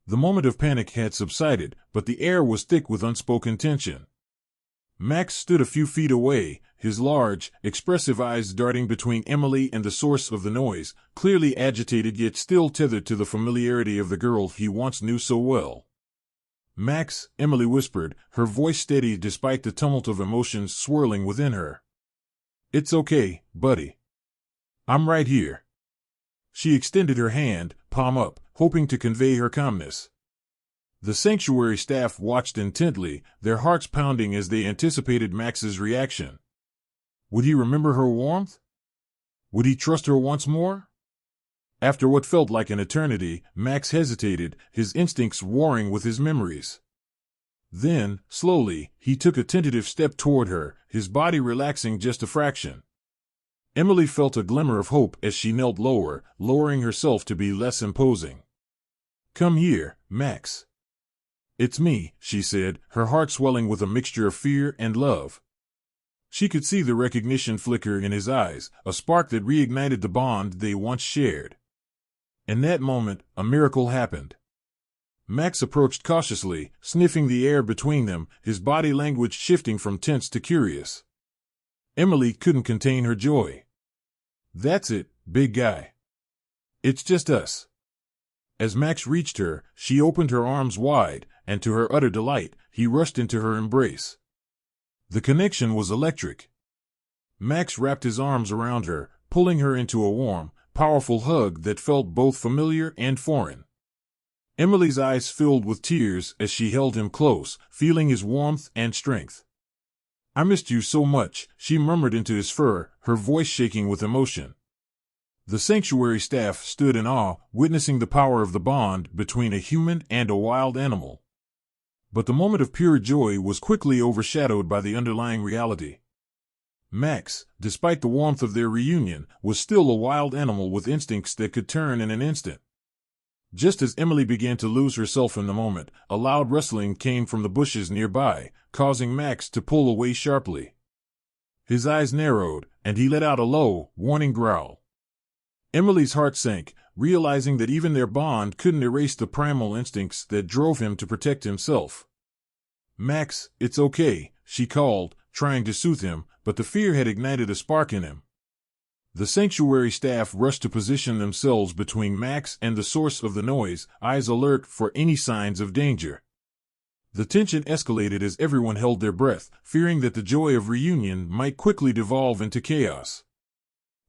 The moment of panic had subsided, but the air was thick with unspoken tension. Max stood a few feet away, his large, expressive eyes darting between Emily and the source of the noise, clearly agitated yet still tethered to the familiarity of the girl he once knew so well. "Max," Emily whispered, her voice steady despite the tumult of emotions swirling within her. "It's okay, buddy. I'm right here." She extended her hand, palm up, hoping to convey her calmness. The sanctuary staff watched intently, their hearts pounding as they anticipated Max's reaction. Would he remember her warmth? Would he trust her once more? After what felt like an eternity, Max hesitated, his instincts warring with his memories. Then, slowly, he took a tentative step toward her, his body relaxing just a fraction. Emily felt a glimmer of hope as she knelt lower, lowering herself to be less imposing. "Come here, Max." "It's me," she said, her heart swelling with a mixture of fear and love. She could see the recognition flicker in his eyes, a spark that reignited the bond they once shared. In that moment, a miracle happened. Max approached cautiously, sniffing the air between them, his body language shifting from tense to curious. Emily couldn't contain her joy. "That's it, big guy. It's just us." As Max reached her, she opened her arms wide, and to her utter delight, he rushed into her embrace. The connection was electric. Max wrapped his arms around her, pulling her into a warm, powerful hug that felt both familiar and foreign. Emily's eyes filled with tears as she held him close, feeling his warmth and strength. "I missed you so much," she murmured into his fur, her voice shaking with emotion. The sanctuary staff stood in awe, witnessing the power of the bond between a human and a wild animal. But the moment of pure joy was quickly overshadowed by the underlying reality. Max, despite the warmth of their reunion, was still a wild animal with instincts that could turn in an instant. Just as Emily began to lose herself in the moment, a loud rustling came from the bushes nearby, causing Max to pull away sharply. His eyes narrowed, and he let out a low, warning growl. Emily's heart sank, realizing that even their bond couldn't erase the primal instincts that drove him to protect himself. "Max, it's okay," she called, trying to soothe him, but the fear had ignited a spark in him. The sanctuary staff rushed to position themselves between Max and the source of the noise, eyes alert for any signs of danger. The tension escalated as everyone held their breath, fearing that the joy of reunion might quickly devolve into chaos.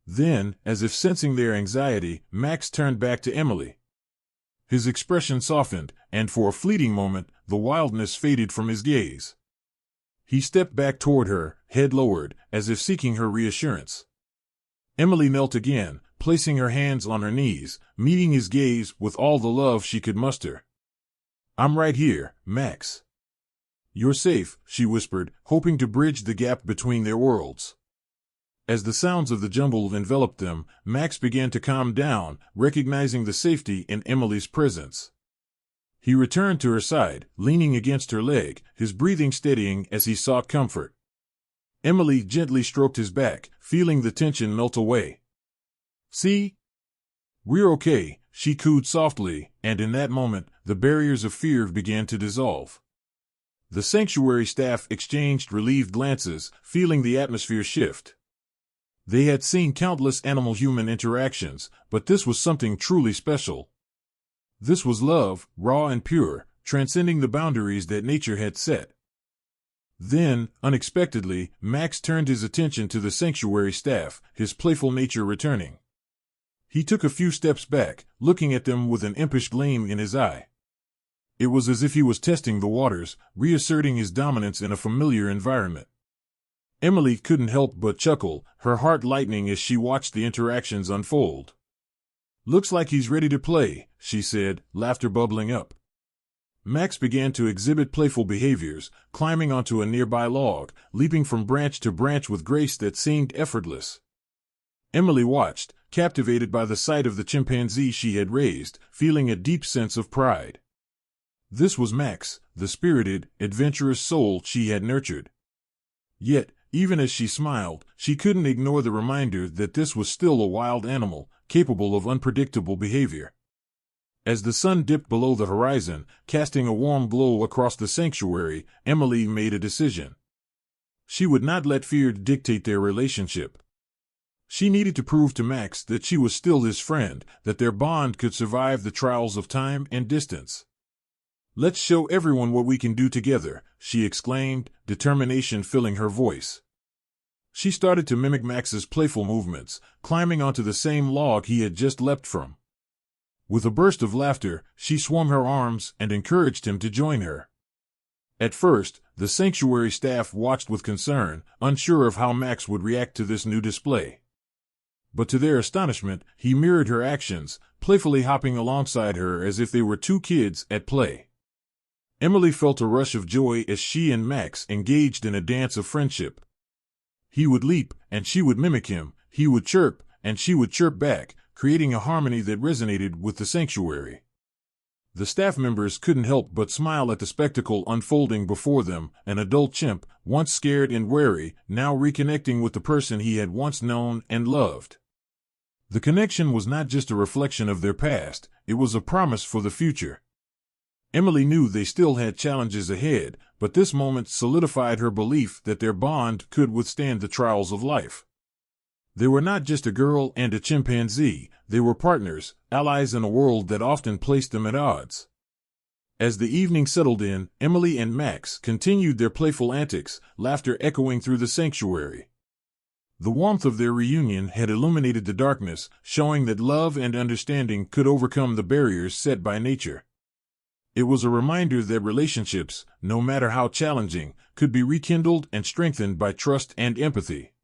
Then, as if sensing their anxiety, Max turned back to Emily. His expression softened, and for a fleeting moment, the wildness faded from his gaze. He stepped back toward her, head lowered, as if seeking her reassurance. Emily knelt again, placing her hands on her knees, meeting his gaze with all the love she could muster. "I'm right here, Max. You're safe," she whispered, hoping to bridge the gap between their worlds. As the sounds of the jungle enveloped them, Max began to calm down, recognizing the safety in Emily's presence. He returned to her side, leaning against her leg, his breathing steadying as he sought comfort. Emily gently stroked his back, feeling the tension melt away. "See? We're okay," she cooed softly, and in that moment, the barriers of fear began to dissolve. The sanctuary staff exchanged relieved glances, feeling the atmosphere shift. They had seen countless animal-human interactions, but this was something truly special. This was love, raw and pure, transcending the boundaries that nature had set. Then, unexpectedly, Max turned his attention to the sanctuary staff, his playful nature returning. He took a few steps back, looking at them with an impish gleam in his eye. It was as if he was testing the waters, reasserting his dominance in a familiar environment. Emily couldn't help but chuckle, her heart lightening as she watched the interactions unfold. "Looks like he's ready to play," she said, laughter bubbling up. Max began to exhibit playful behaviors, climbing onto a nearby log, leaping from branch to branch with grace that seemed effortless. Emily watched, captivated by the sight of the chimpanzee she had raised, feeling a deep sense of pride. This was Max, the spirited, adventurous soul she had nurtured. Yet, even as she smiled, she couldn't ignore the reminder that this was still a wild animal, capable of unpredictable behavior. As the sun dipped below the horizon, casting a warm glow across the sanctuary, Emily made a decision. She would not let fear dictate their relationship. She needed to prove to Max that she was still his friend, that their bond could survive the trials of time and distance. "Let's show everyone what we can do together," she exclaimed, determination filling her voice. She started to mimic Max's playful movements, climbing onto the same log he had just leapt from. With a burst of laughter, she swung her arms and encouraged him to join her. At first, the sanctuary staff watched with concern, unsure of how Max would react to this new display. But to their astonishment, he mirrored her actions, playfully hopping alongside her as if they were two kids at play. Emily felt a rush of joy as she and Max engaged in a dance of friendship. He would leap, and she would mimic him, he would chirp, and she would chirp back, creating a harmony that resonated with the sanctuary. The staff members couldn't help but smile at the spectacle unfolding before them, an adult chimp, once scared and wary, now reconnecting with the person he had once known and loved. The connection was not just a reflection of their past, it was a promise for the future. Emily knew they still had challenges ahead, but this moment solidified her belief that their bond could withstand the trials of life. They were not just a girl and a chimpanzee, they were partners, allies in a world that often placed them at odds. As the evening settled in, Emily and Max continued their playful antics, laughter echoing through the sanctuary. The warmth of their reunion had illuminated the darkness, showing that love and understanding could overcome the barriers set by nature. It was a reminder that relationships, no matter how challenging, could be rekindled and strengthened by trust and empathy.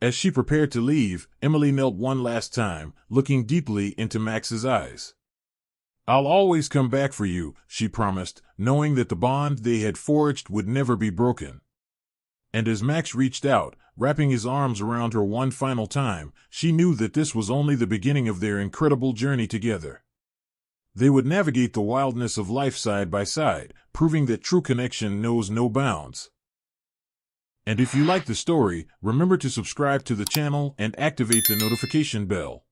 As she prepared to leave, Emily knelt one last time, looking deeply into Max's eyes. "I'll always come back for you," she promised, knowing that the bond they had forged would never be broken. And as Max reached out, wrapping his arms around her one final time, she knew that this was only the beginning of their incredible journey together. They would navigate the wildness of life side by side, proving that true connection knows no bounds. And if you like the story, remember to subscribe to the channel and activate the notification bell.